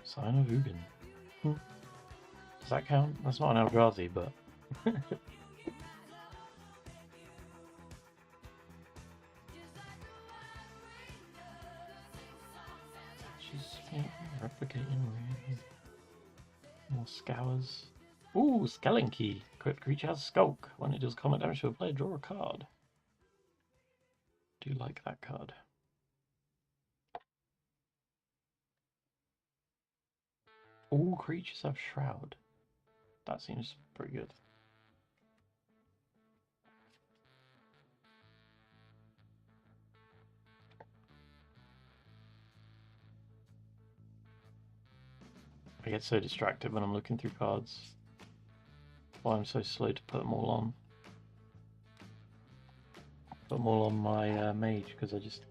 Sign of Ugin. Does that count? That's not an Eldrazi, but... She's replicating really. More Scours. Ooh, Skellinky. Equipped creature has Skulk. When it does combat damage to a player, draw a card. Do you like that card? All creatures have Shroud. That seems pretty good. I get so distracted when I'm looking through cards. Why I'm so slow to put them all on. Put them all on my mage because I just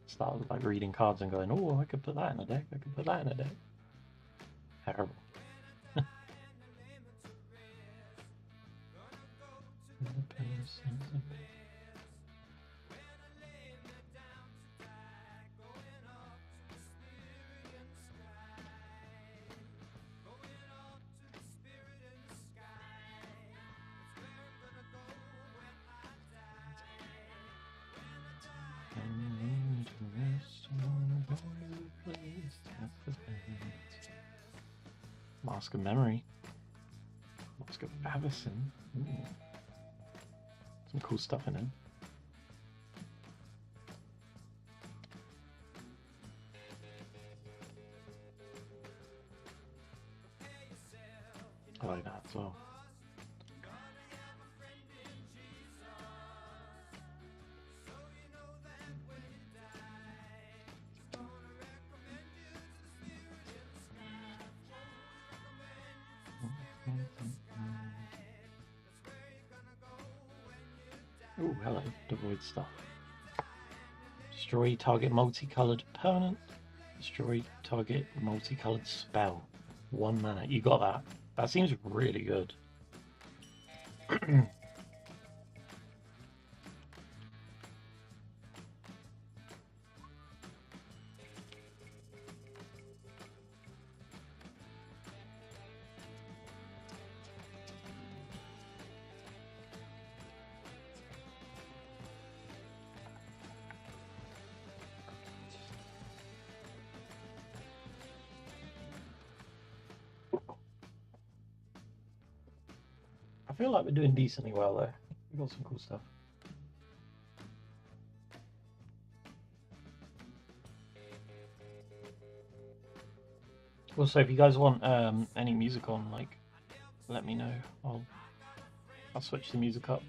started like reading cards and going, oh, I could put that in a deck. I could put that in a deck. Terrible. Mask of Memory. Mask of Avacyn. Ooh. Some cool stuff in it. I like that as well. Oh, hello, Devoid stuff. Destroy target multicolored permanent. Destroy target multicolored spell. 1 mana. You got that. That seems really good. I feel like we're doing decently well there. We've got some cool stuff. Also, if you guys want any music on, like, let me know. I'll switch the music up.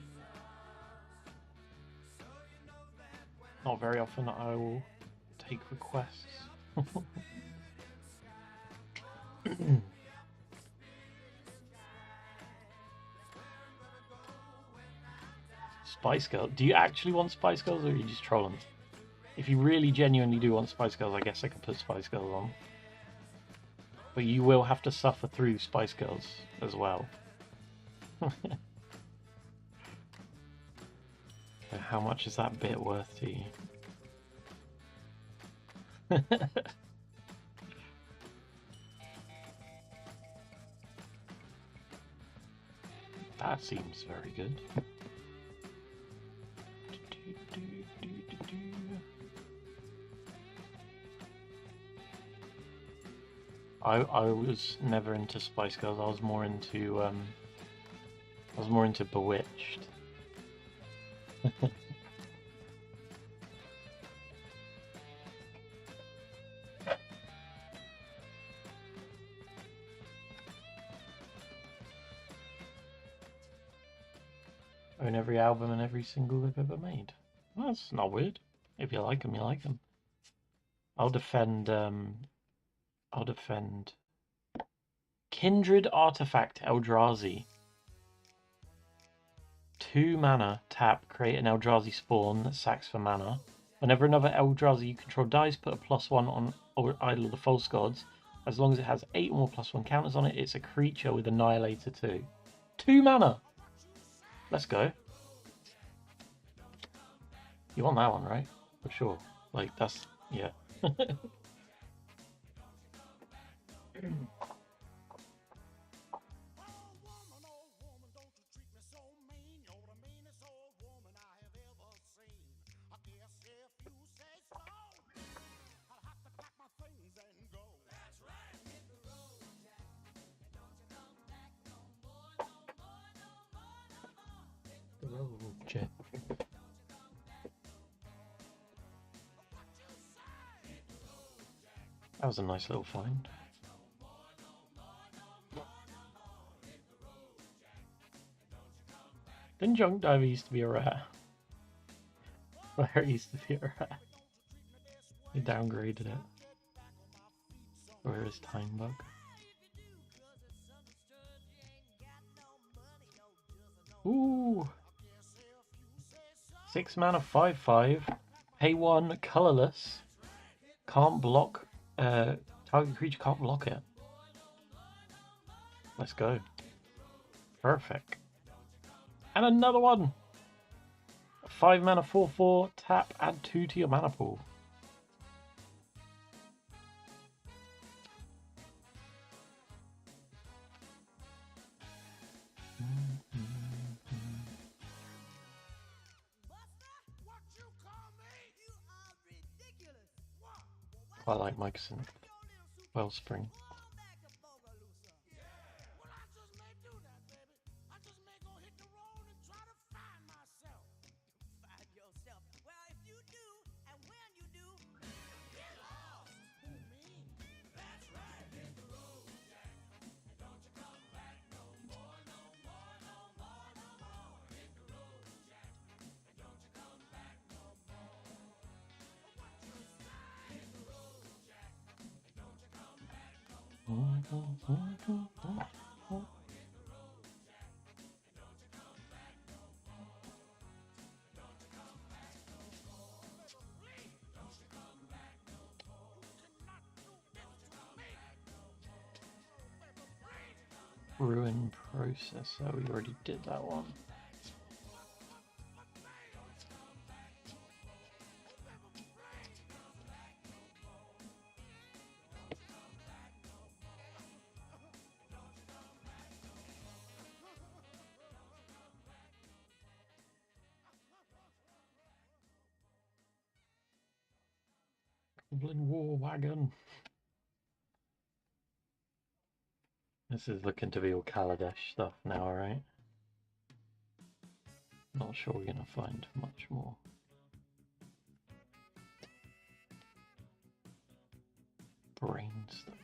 Not very often I will take requests. Spice Girls. Do you actually want Spice Girls or are you just trolling? If you really genuinely do want Spice Girls, I guess I could put Spice Girls on. But you will have to suffer through Spice Girls as well. How much is that bit worth to you? That seems very good. I was never into Spice Girls. I was more into Bewitched. Own every album and every single they've ever made. Well, that's not weird. If you like them, you like them. I'll defend Kindred Artifact Eldrazi. 2 mana, tap, create an Eldrazi spawn that sacks for mana. Whenever another Eldrazi you control dies, put a +1 on Idol of the False Gods. As long as it has 8 or more +1 counters on it, it's a creature with Annihilator 2. 2 mana! Let's go. You want that one, right? For sure. Like, that's... yeah. Jack. That was a nice little find. Didn't Junk Diver used to be a rat? Where it used to be a rat. They downgraded it. Where is Time Bug? Ooh! 6 mana, 5/5. Pay 1, colorless. Can't block. Target creature can't block it. Let's go. Perfect. And another one! 5 mana, 4/4. Tap, add 2 to your mana pool. I like Mike's Wellspring. Ruin Processor, we already did that one. Goblin War Wagon. This is looking to be all Kaladesh stuff now, right? Not sure we're gonna find much more. Brainstorm.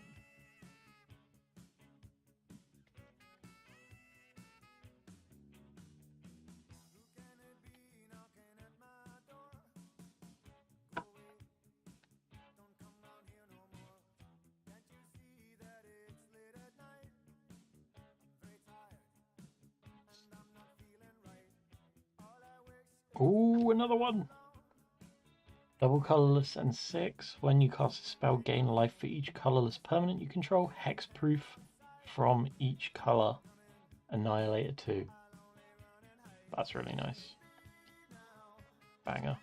Ooh, another one! Double colorless and 6. When you cast a spell, gain life for each colorless permanent you control. Hexproof from each color. Annihilator 2. That's really nice. Banger.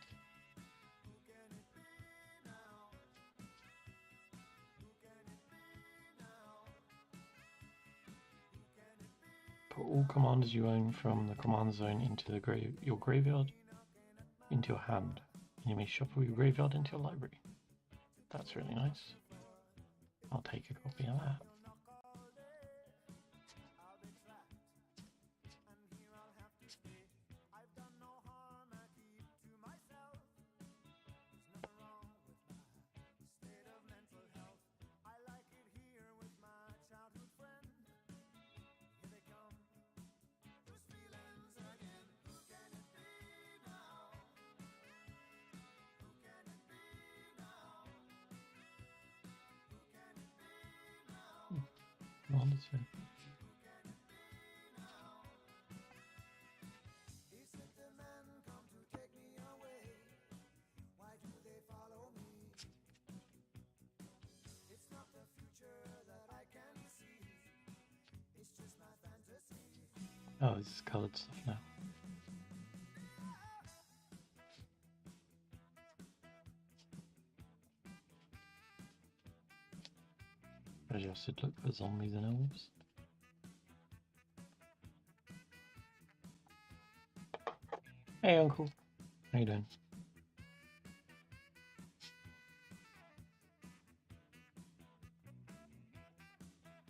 Put all commanders you own from the command zone into the your graveyard. Into your hand. And you may shuffle your graveyard into your library. That's really nice. I'll take a copy of that. Wonderful. Oh, this is coloured stuff now. I just look for zombies and elves. Hey Uncle, how you doing?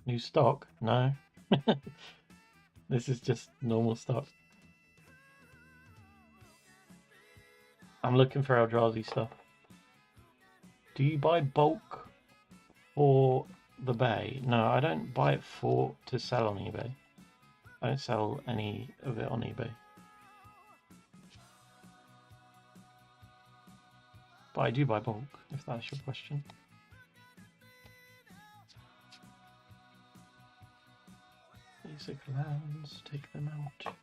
New stock? No. This is just normal stock. I'm looking for Eldrazi stuff. Do you buy bulk for the bay? No, I don't buy it to sell on eBay. I don't sell any of it on eBay. but I do buy bulk, if that's your question. Basic lands, take them out.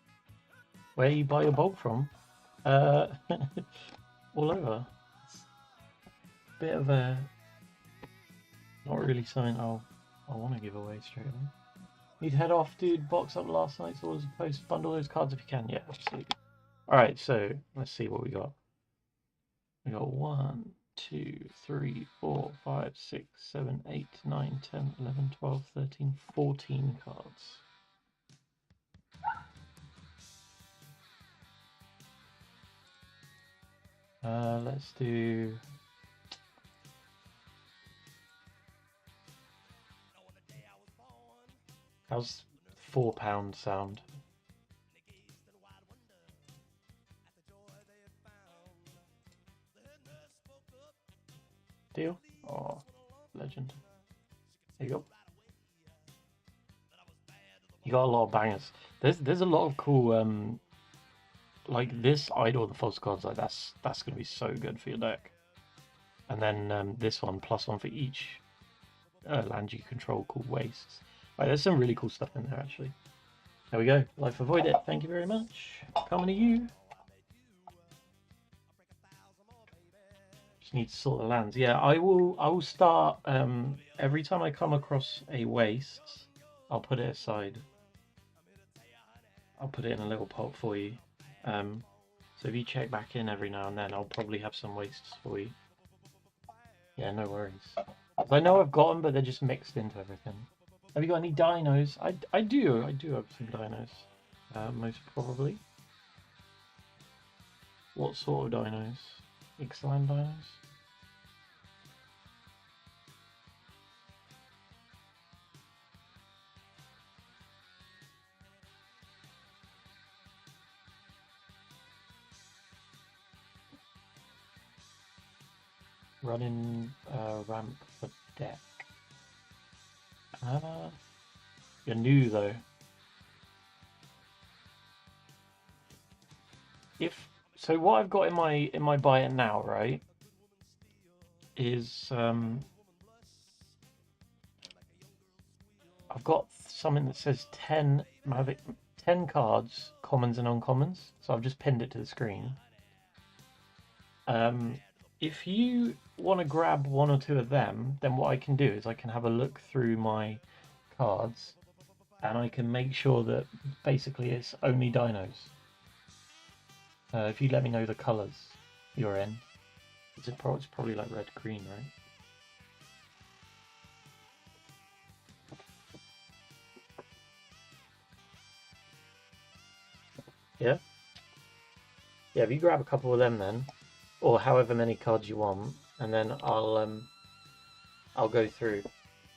Where you buy your bulk from? All over. It's a bit of a... not really something I want to give away straight away. Need to head off, dude. Box up last night's orders and post. Bundle those cards if you can. Yeah, absolutely. Alright, so let's see what we got. We got 1, 2, 3, 4, 5, 6, 7, 8, 9, 10, 11, 12, 13, 14 cards. Let's do... how's £4 sound? Deal? Oh, legend. There you go. You got a lot of bangers. There's a lot of cool like this Idol of the False Gods, like that's gonna be so good for your deck. And then this one, +1 for each land you control, called Wastes. Right, there's some really cool stuff in there actually. There we go. Life Avoid It. Thank you very much. Coming to you. Just need to sort the lands. Yeah, I will start every time I come across a Wastes, I'll put it aside. I'll put it in a little pot for you. So if you check back in every now and then, I'll probably have some Wastes for you. Yeah, no worries. I know I've got them, but they're just mixed into everything. Have you got any dinos? I do have some dinos. Most probably. What sort of dinos? Ixalan dinos? Running ramp for deck. You're new though. So what I've got in my buy it now, right, is I've got something that says 10 cards, commons and uncommons. So I've just pinned it to the screen. If you want to grab 1 or 2 of them, then what I can do is I can have a look through my cards and I can make sure that basically it's only dinos. If you let me know the colours you're in, it's probably like red, green, right? Yeah? Yeah, if you grab a couple of them then, or however many cards you want, and then I'll go through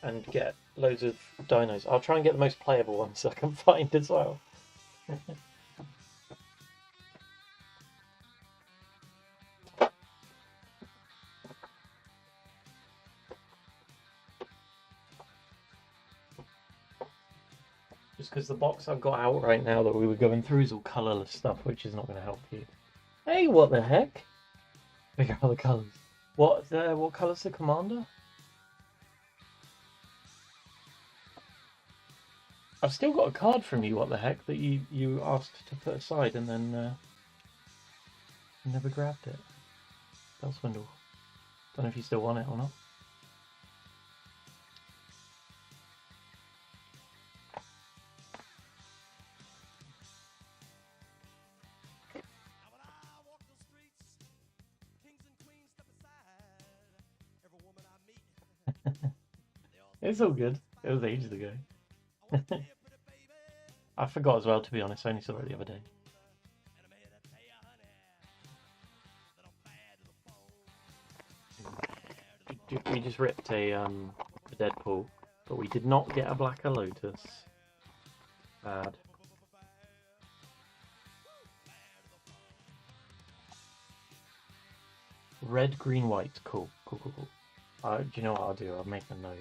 and get loads of dinos. I'll try and get the most playable ones I can find as well. Just because the box I've got out right now that we were going through is all colourless stuff, which is not going to help you. Hey, what the heck? Figure out the colours. What colour's the commander? I've still got a card from you, what the heck, that you asked to put aside and then never grabbed it. Bellswindle. Don't know if you still want it or not. It's all good. It was ages ago. I forgot as well, to be honest. I only saw it the other day. We just ripped a Deadpool, but we did not get a Blacker Lotus. Bad. Red, green, white. Cool. Cool. Do you know what I'll do? I'll make a note.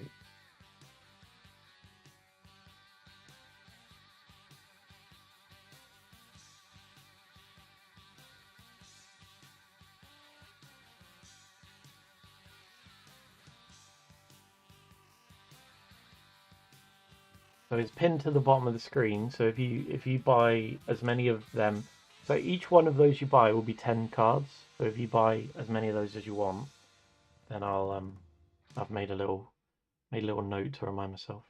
So it's pinned to the bottom of the screen. So if you buy as many of them, so each one of those you buy will be 10 cards. So if you buy as many of those as you want, then I've made a little note to remind myself.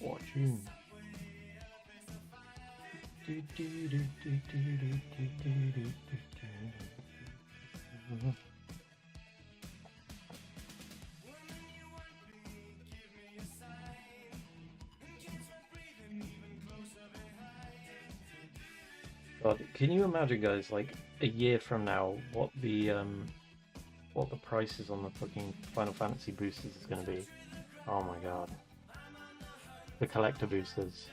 What tune? God, can you imagine, guys, like a year from now, what the prices on the fucking Final Fantasy boosters is going to be? Oh my god, the collector boosters.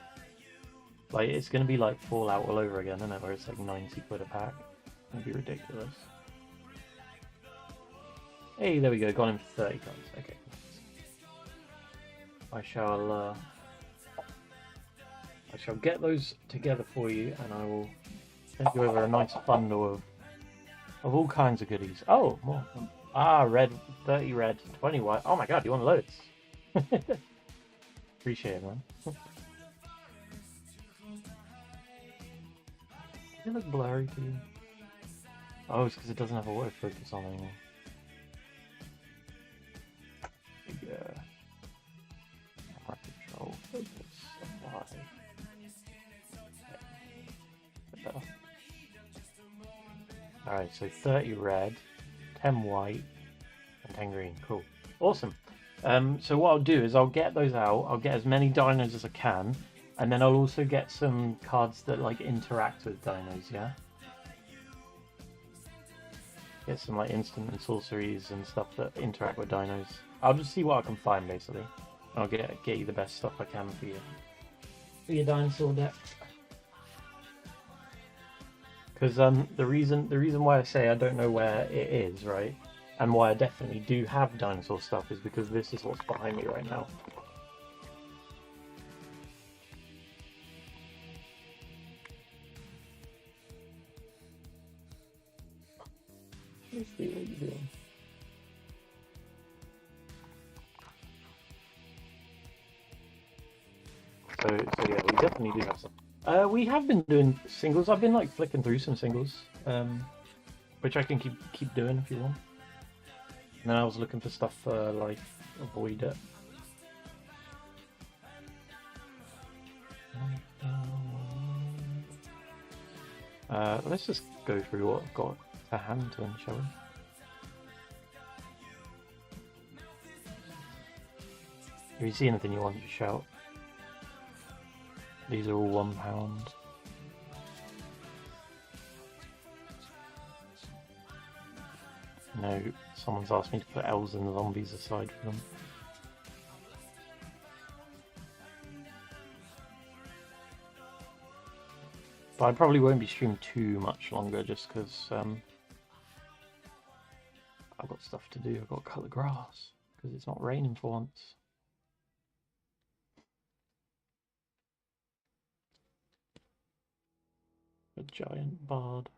Like, it's going to be like Fallout all over again, isn't it? Where it's like 90 quid a pack. It's going to be ridiculous. Hey, there we go. Got him for 30 cards. Okay. I shall get those together for you, and I will send you over a nice bundle of all kinds of goodies. Oh, more. Ah, red, 30 red, 20 white. Oh my god, you want loads? Appreciate it, man. Does it look blurry to you? Oh, it's because it doesn't have a autofocus on anymore. Yeah. Camera control, focus, apply. Better. Alright, so 30 red, 10 white, and 10 green. Cool. Awesome. So what I'll do is I'll get those out. I'll get as many dinos as I can. And then I'll also get some cards that like interact with dinos, yeah? Get some like instant and sorceries and stuff that interact with dinos. I'll just see what I can find basically. I'll get you the best stuff I can for your dinosaur deck. Because the reason why I say I don't know where it is, right? And why I definitely do have dinosaur stuff is because this is what's behind me right now. Let's see what you're doing. So yeah, we definitely do have some. We have been doing singles. I've been like flicking through some singles, which I can keep doing if you want. And then I was looking for stuff for like Avoid It. Let's just go through what I've got to hand then, shall we? If you see anything you want, just shout. These are all £1. No, someone's asked me to put elves and zombies aside for them. But I probably won't be streaming too much longer just because I've got stuff to do. I've got to cut the grass because it's not raining for once. A giant bard.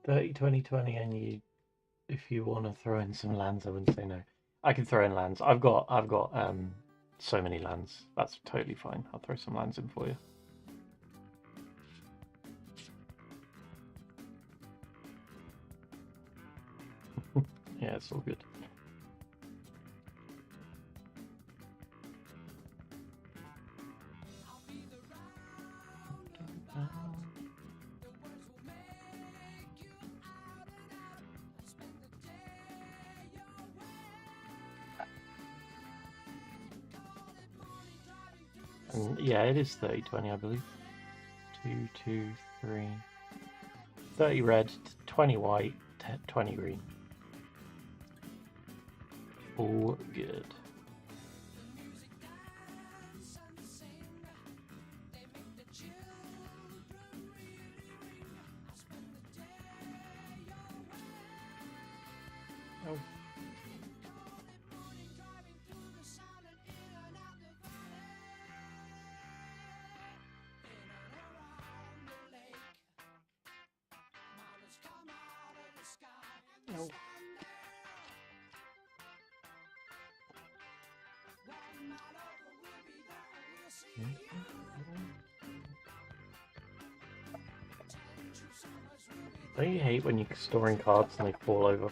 $30-20-20, and you, if you want to throw in some lands, I wouldn't say no. I can throw in lands. I've got so many lands. That's totally fine. I'll throw some lands in for you. Yeah, it's all good. And yeah, it is 30-20, I believe. 2, 2, 3. 30 red, 20 white, 20 green. All good. Oh. Oh. Don't you hate when you're storing cards and they fall over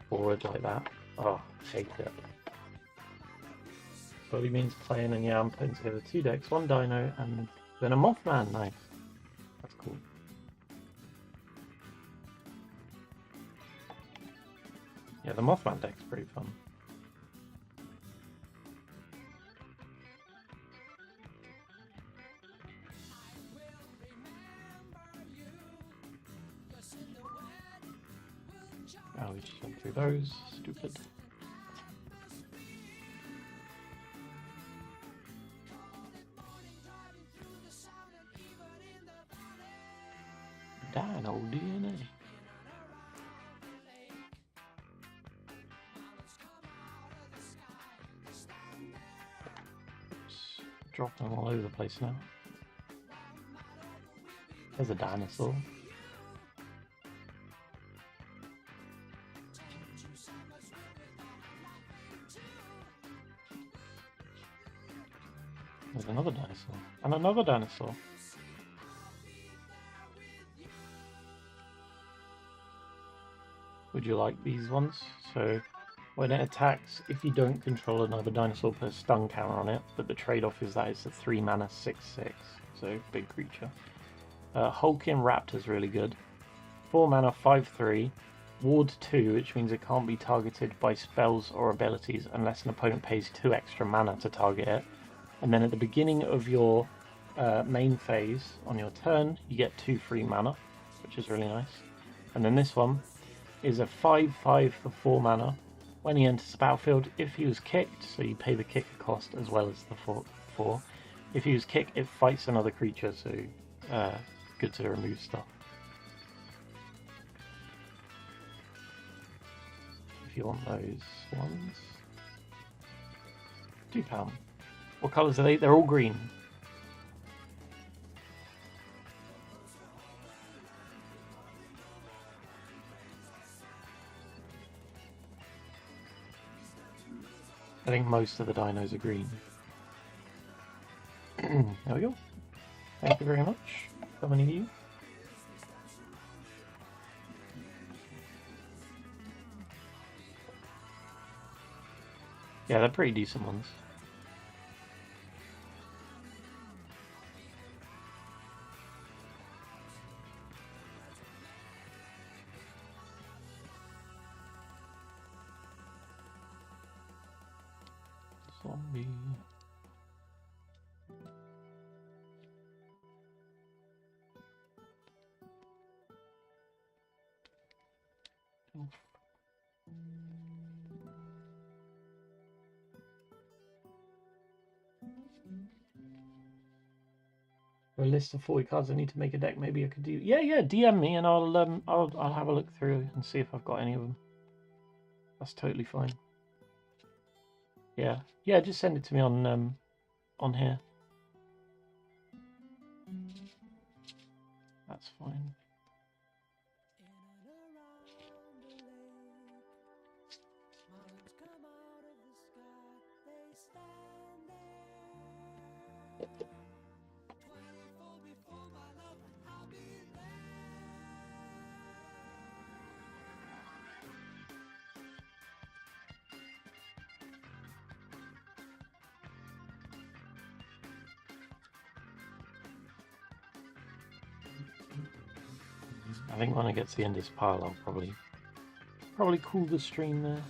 forward like that? Oh, hate it. Probably means playing and yeah, I'm putting together 2 decks, 1 Dino, and then a Mothman. Nice. That's cool. Yeah, the Mothman deck's pretty fun. Oh, we just went through those. Stupid. Dino DNA. Oops. Dropping them all over the place now. There's a dinosaur. There's another dinosaur. And another dinosaur. Would you like these ones? So when it attacks, if you don't control another dinosaur, put a stun counter on it, but the trade-off is that it's a 3 mana 6/6, so big creature. Hulking Raptor's really good. 4 mana 5/3, ward 2, which means it can't be targeted by spells or abilities unless an opponent pays 2 extra mana to target it. And then at the beginning of your main phase on your turn, you get 2 free mana, which is really nice. And then this one is a 5/5 for 4 mana. When he enters the battlefield, if he was kicked, so you pay the kicker cost as well as the 4. If he was kicked, it fights another creature, so good to remove stuff. If you want those ones. £2. What colours are they? They're all green. I think most of the dinos are green. There we go. Thank you very much. How many of you? Yeah, they're pretty decent ones. Zombie. For a list of 40 cards I need to make a deck, maybe I could do. Yeah, DM me and I'll have a look through and see if I've got any of them. That's totally fine. Yeah, just send it to me on here. That's fine. I think when I get to the end of this pile, I'll probably cool the stream there.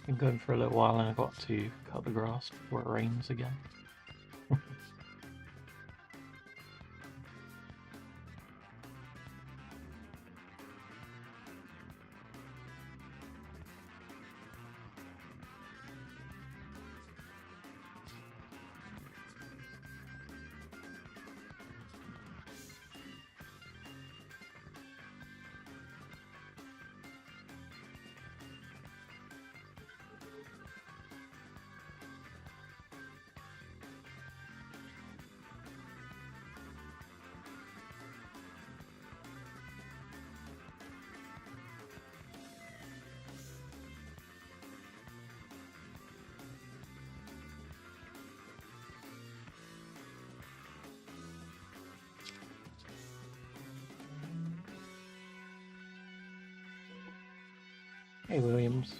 Been going for a little while and I've got to cut the grass before it rains again. Hey, Williams.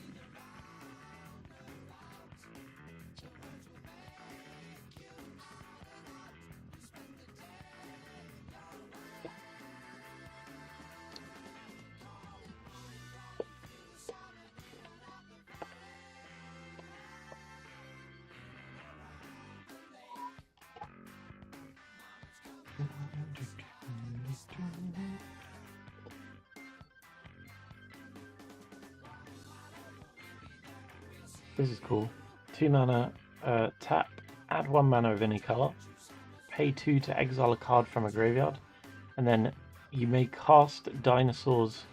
This is cool. 2 mana, tap, add 1 mana of any color, pay 2 to exile a card from a graveyard, and then you may cast dinosaurs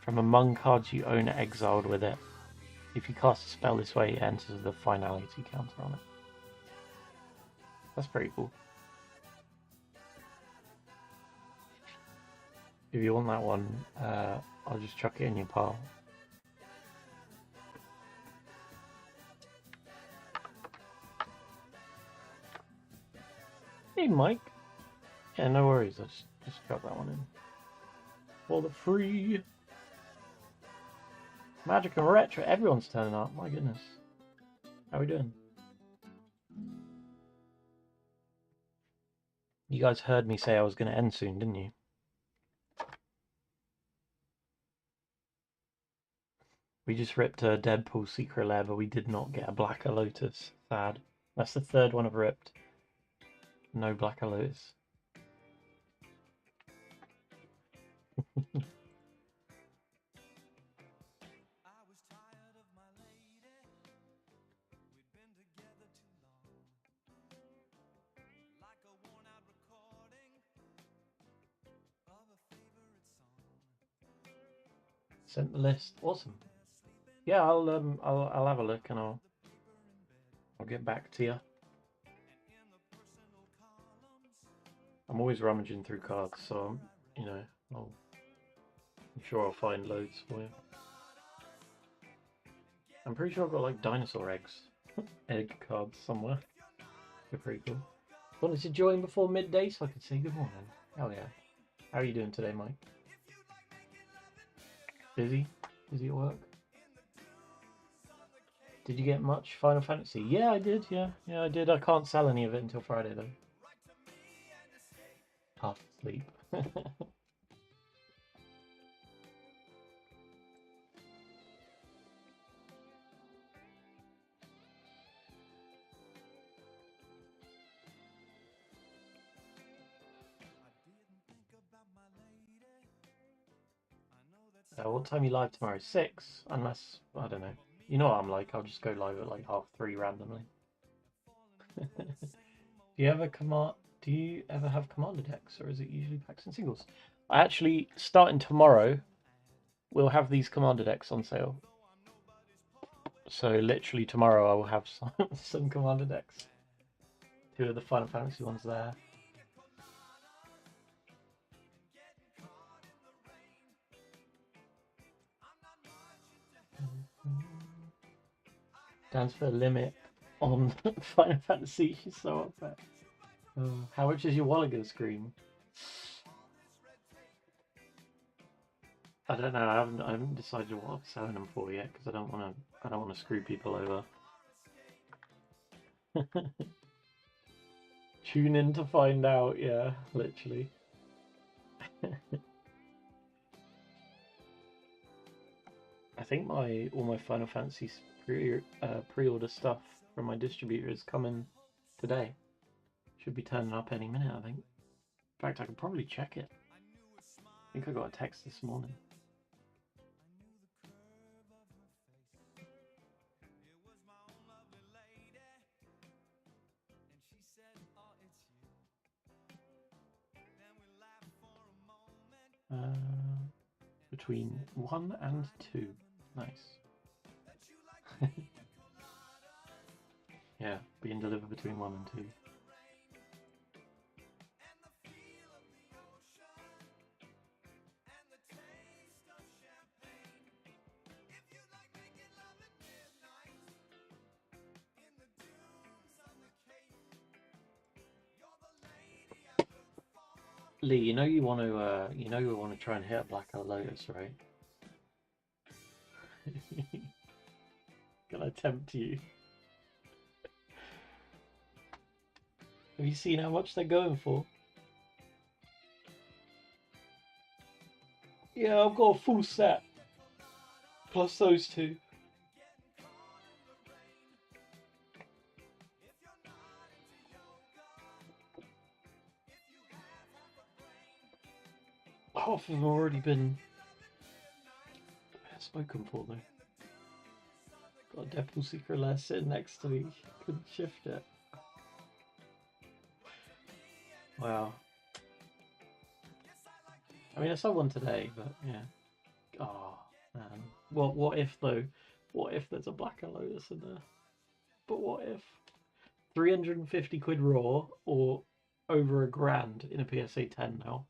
from among cards you own exiled with it. If you cast a spell this way, it enters the finality counter on it. That's pretty cool. If you want that one, I'll just chuck it in your pile. Hey, Mike. Yeah, no worries. I'll just chuck that one in. For the free. Magic and Retro. Everyone's turning up. My goodness. How are we doing? You guys heard me say I was going to end soon, didn't you? We just ripped a Deadpool Secret Lair, but we did not get a Blacker Lotus. Sad. That's the third one I've ripped. No Blacker Lotus. Sent the list. Awesome. Yeah, I'll have a look and I'll get back to you. I'm always rummaging through cards, so you know, I'm sure I'll find loads for you. I'm pretty sure I've got like dinosaur egg cards somewhere. They're pretty cool. Wanted to join before midday so I could say good morning. Hell yeah. How are you doing today, Mike? Busy? Busy at work? Did you get much Final Fantasy? Yeah, I did. Yeah, I did. I can't sell any of it until Friday though. Half asleep. What time are you live tomorrow? 6? Unless, I don't know. You know what I'm like, I'll just go live at like 3:30 randomly. Do you ever have commander decks, or is it usually packs and singles? Actually, starting tomorrow, we'll have these commander decks on sale. So literally tomorrow I will have some commander decks. 2 of the Final Fantasy ones there. Stands for limit on Final Fantasy. She's so upset. How much is your wallet gonna scream? I don't know. I haven't decided what I'm selling them for yet because I don't want to screw people over. Tune in to find out. Yeah, literally. I think all my Final Fantasy pre-order stuff from my distributor is coming today. Should be turning up any minute, I think. In fact, I could probably check it. I think I got a text this morning. Between 1 and 2. Nice. Yeah, being delivered between 1 and 2. Lee, you know we want to try and hit a Black Lotus, right? Can I tempt you? Have you seen how much they're going for? Yeah, I've got a full set. Plus those two. Half of them have already been spoken for though. Got a Deadpool Secret Lair sitting next to me. Couldn't shift it. Wow. I mean, I saw one today, but yeah. Oh, man. What if though? What if there's a Black and Lotus in there? But what if? 350 quid raw or over £1,000 in a PSA 10 now?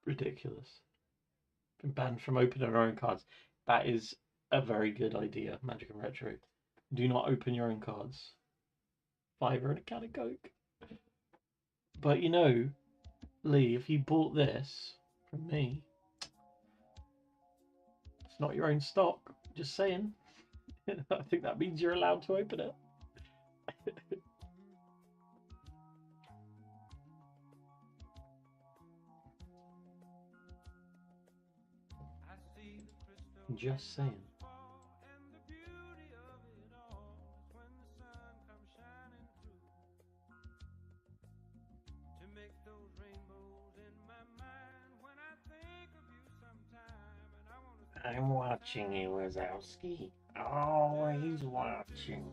Ridiculous. Been banned from opening our own cards. That is a very good idea, Magic and Retro. Do not open your own cards. £5 and a can of Coke. But you know, Lee, if you bought this from me, it's not your own stock. Just saying. I think that means you're allowed to open it. Just saying. I'm watching you, Wazowski. Always watching.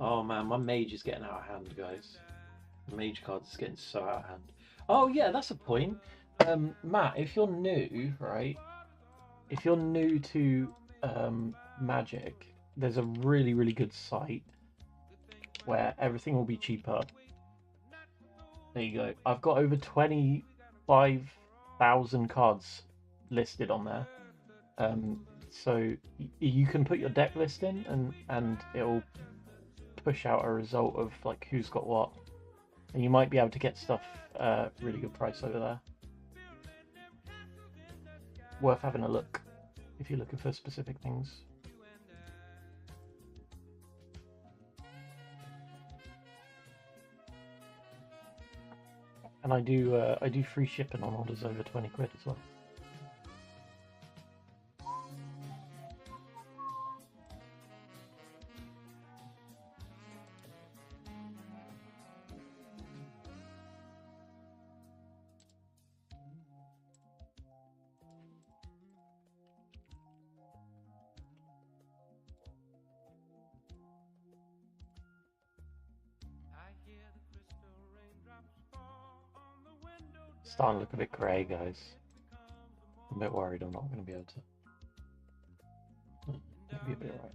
Oh man, my mage is getting out of hand, guys. The mage card is getting so out of hand. Oh yeah, that's a point. Matt, if you're new, right? If you're new to Magic, there's a really, really good site where everything will be cheaper. There you go. I've got over 25,000 cards listed on there. So you can put your deck list in and it'll push out a result of like who's got what. And you might be able to get stuff really good price over there. Worth having a look if you're looking for specific things. And I do free shipping on orders over 20 quid as well. Starting to look a bit grey, guys. I'm a bit worried I'm not going to be able to. Maybe a bit right.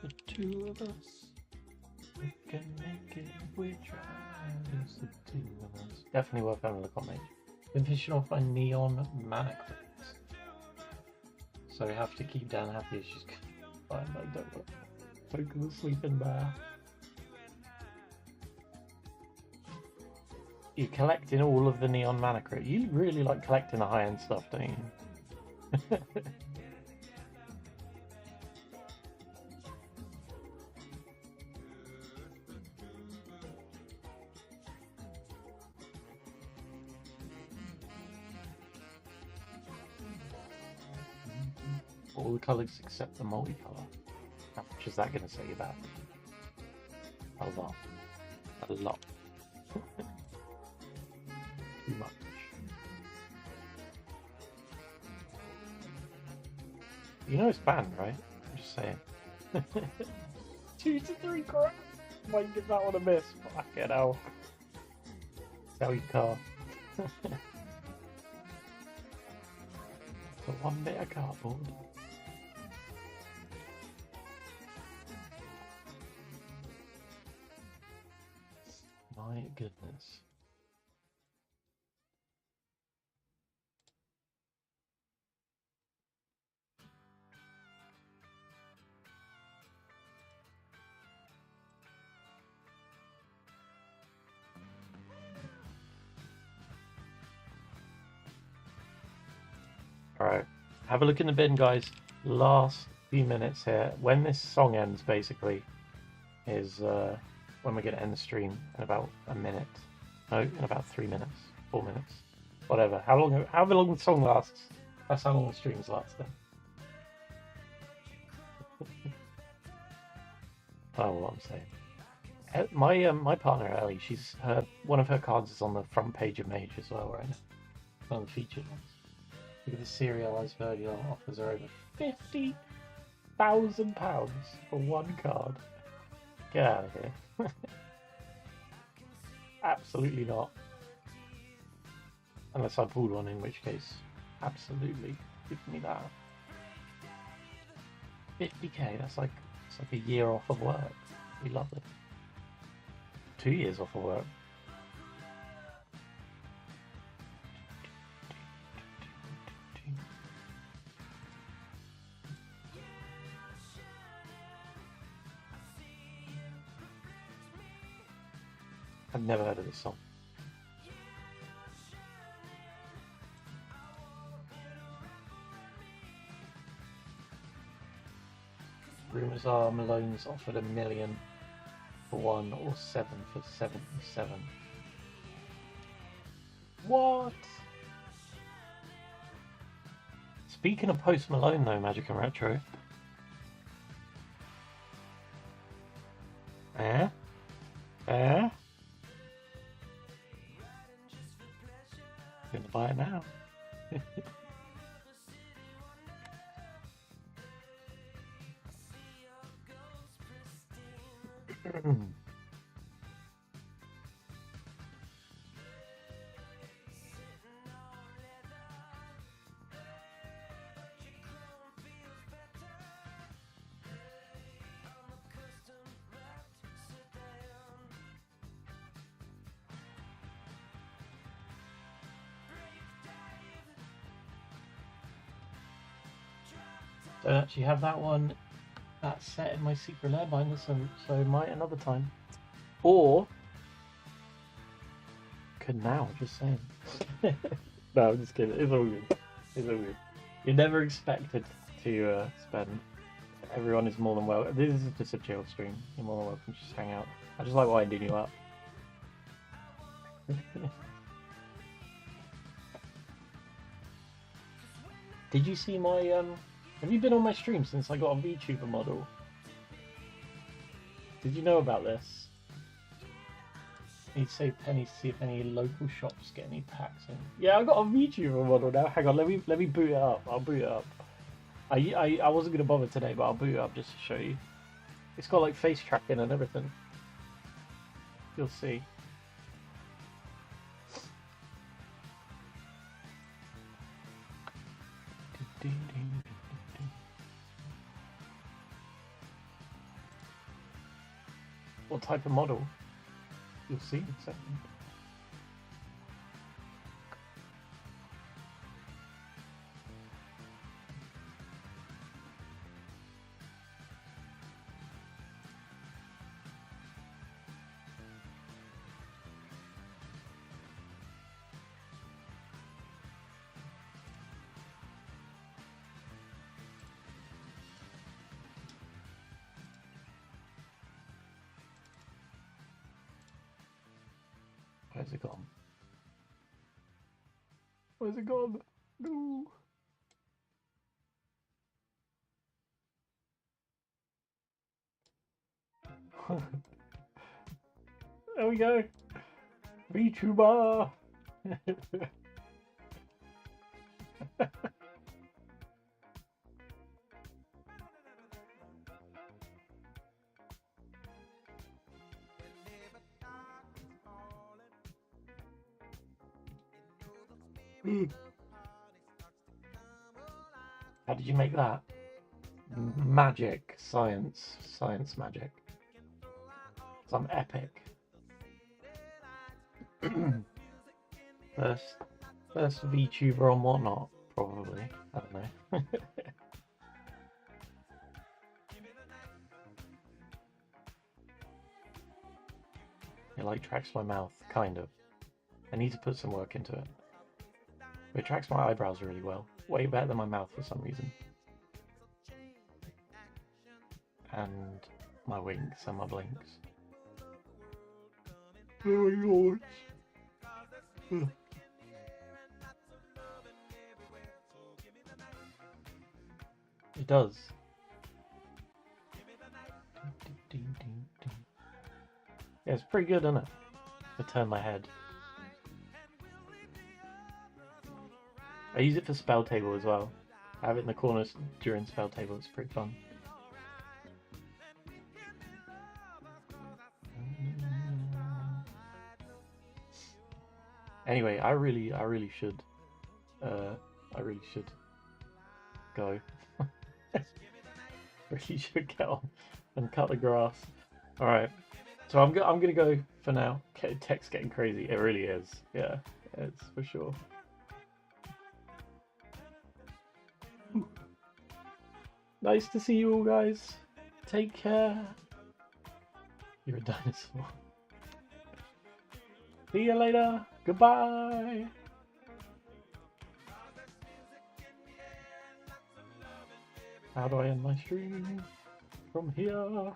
The two of us, we can make it if we try. It's the two of us. Definitely worth having a look on Mage. Been fishing off my Neon Mana Crypts. So we have to keep Dan happy as she's fine, like don't look. Poke the sleeping bear. You're collecting all of the Neon Mana Crypt. You really like collecting the high-end stuff, don't you? All the colours except the multicolour. How much is that going to set you back? A lot. A lot. Too much. You know it's banned, right? I'm just saying. 2 to 3 grand. Might give that one a miss. Fucking hell. Sell your car. For 1 bit of cardboard. My goodness. Alright, have a look in the bin, guys. Last few minutes here. When this song ends, basically, is when we're going to end the stream in about a minute. No, in about 3 minutes, 4 minutes, whatever. However long the song lasts, that's how long the streams last. Then. I don't know what I'm saying. My partner Ellie, one of her cards is on the front page of Mage as well, right now. On the featured ones. Look at the serialized version offers are over £50,000 for one card. Get out of here. Absolutely not. Unless I pulled one, in which case, absolutely give me that. 50k, that's like a year off of work. We love it. 2 years off of work. I've never heard of this song. Rumours are Malone's offered $1 million for 1 or 7 for 77. What? Speaking of Post Malone though, Magic and Retro. Gonna buy it now. Don't actually have that one, that set in my secret lair binder, so might another time. Or could now, just saying. No, I'm just kidding. It's all good. It's all good. You're never expected to spend. Everyone is more than welcome. This is just a chill stream. You're more than welcome to just hang out. I just like winding you up. Did you see my have you been on my stream since I got a VTuber model? Did you know about this? Need to save pennies to see if any local shops get any packs in. Yeah, I got a VTuber model now. Hang on, let me boot it up. I'll boot it up. I wasn't gonna bother today, but I'll boot it up just to show you. It's got like face tracking and everything. You'll see. What type of model? You'll see in a second. Where's it gone? Where's it gone? No. There we go. VTuber. How did you make that? Magic, science magic. Some epic. First VTuber on Whatnot, probably. I don't know. It like tracks my mouth, kind of. I need to put some work into it. But it tracks my eyebrows really well. Way better than my mouth for some reason. And my winks and my blinks. Oh my god. It does. Yeah, it's pretty good, isn't it? I turn my head. I use it for spell table as well. I have it in the corners during spell table. It's pretty fun. Anyway, I really should go. Really should get on and cut the grass. All right, so I'm gonna go for now. Tech's getting crazy. It really is. Yeah, it's for sure. Nice to see you all, guys. Take care. You're a dinosaur. See you later. Goodbye. How do I end my stream? From here.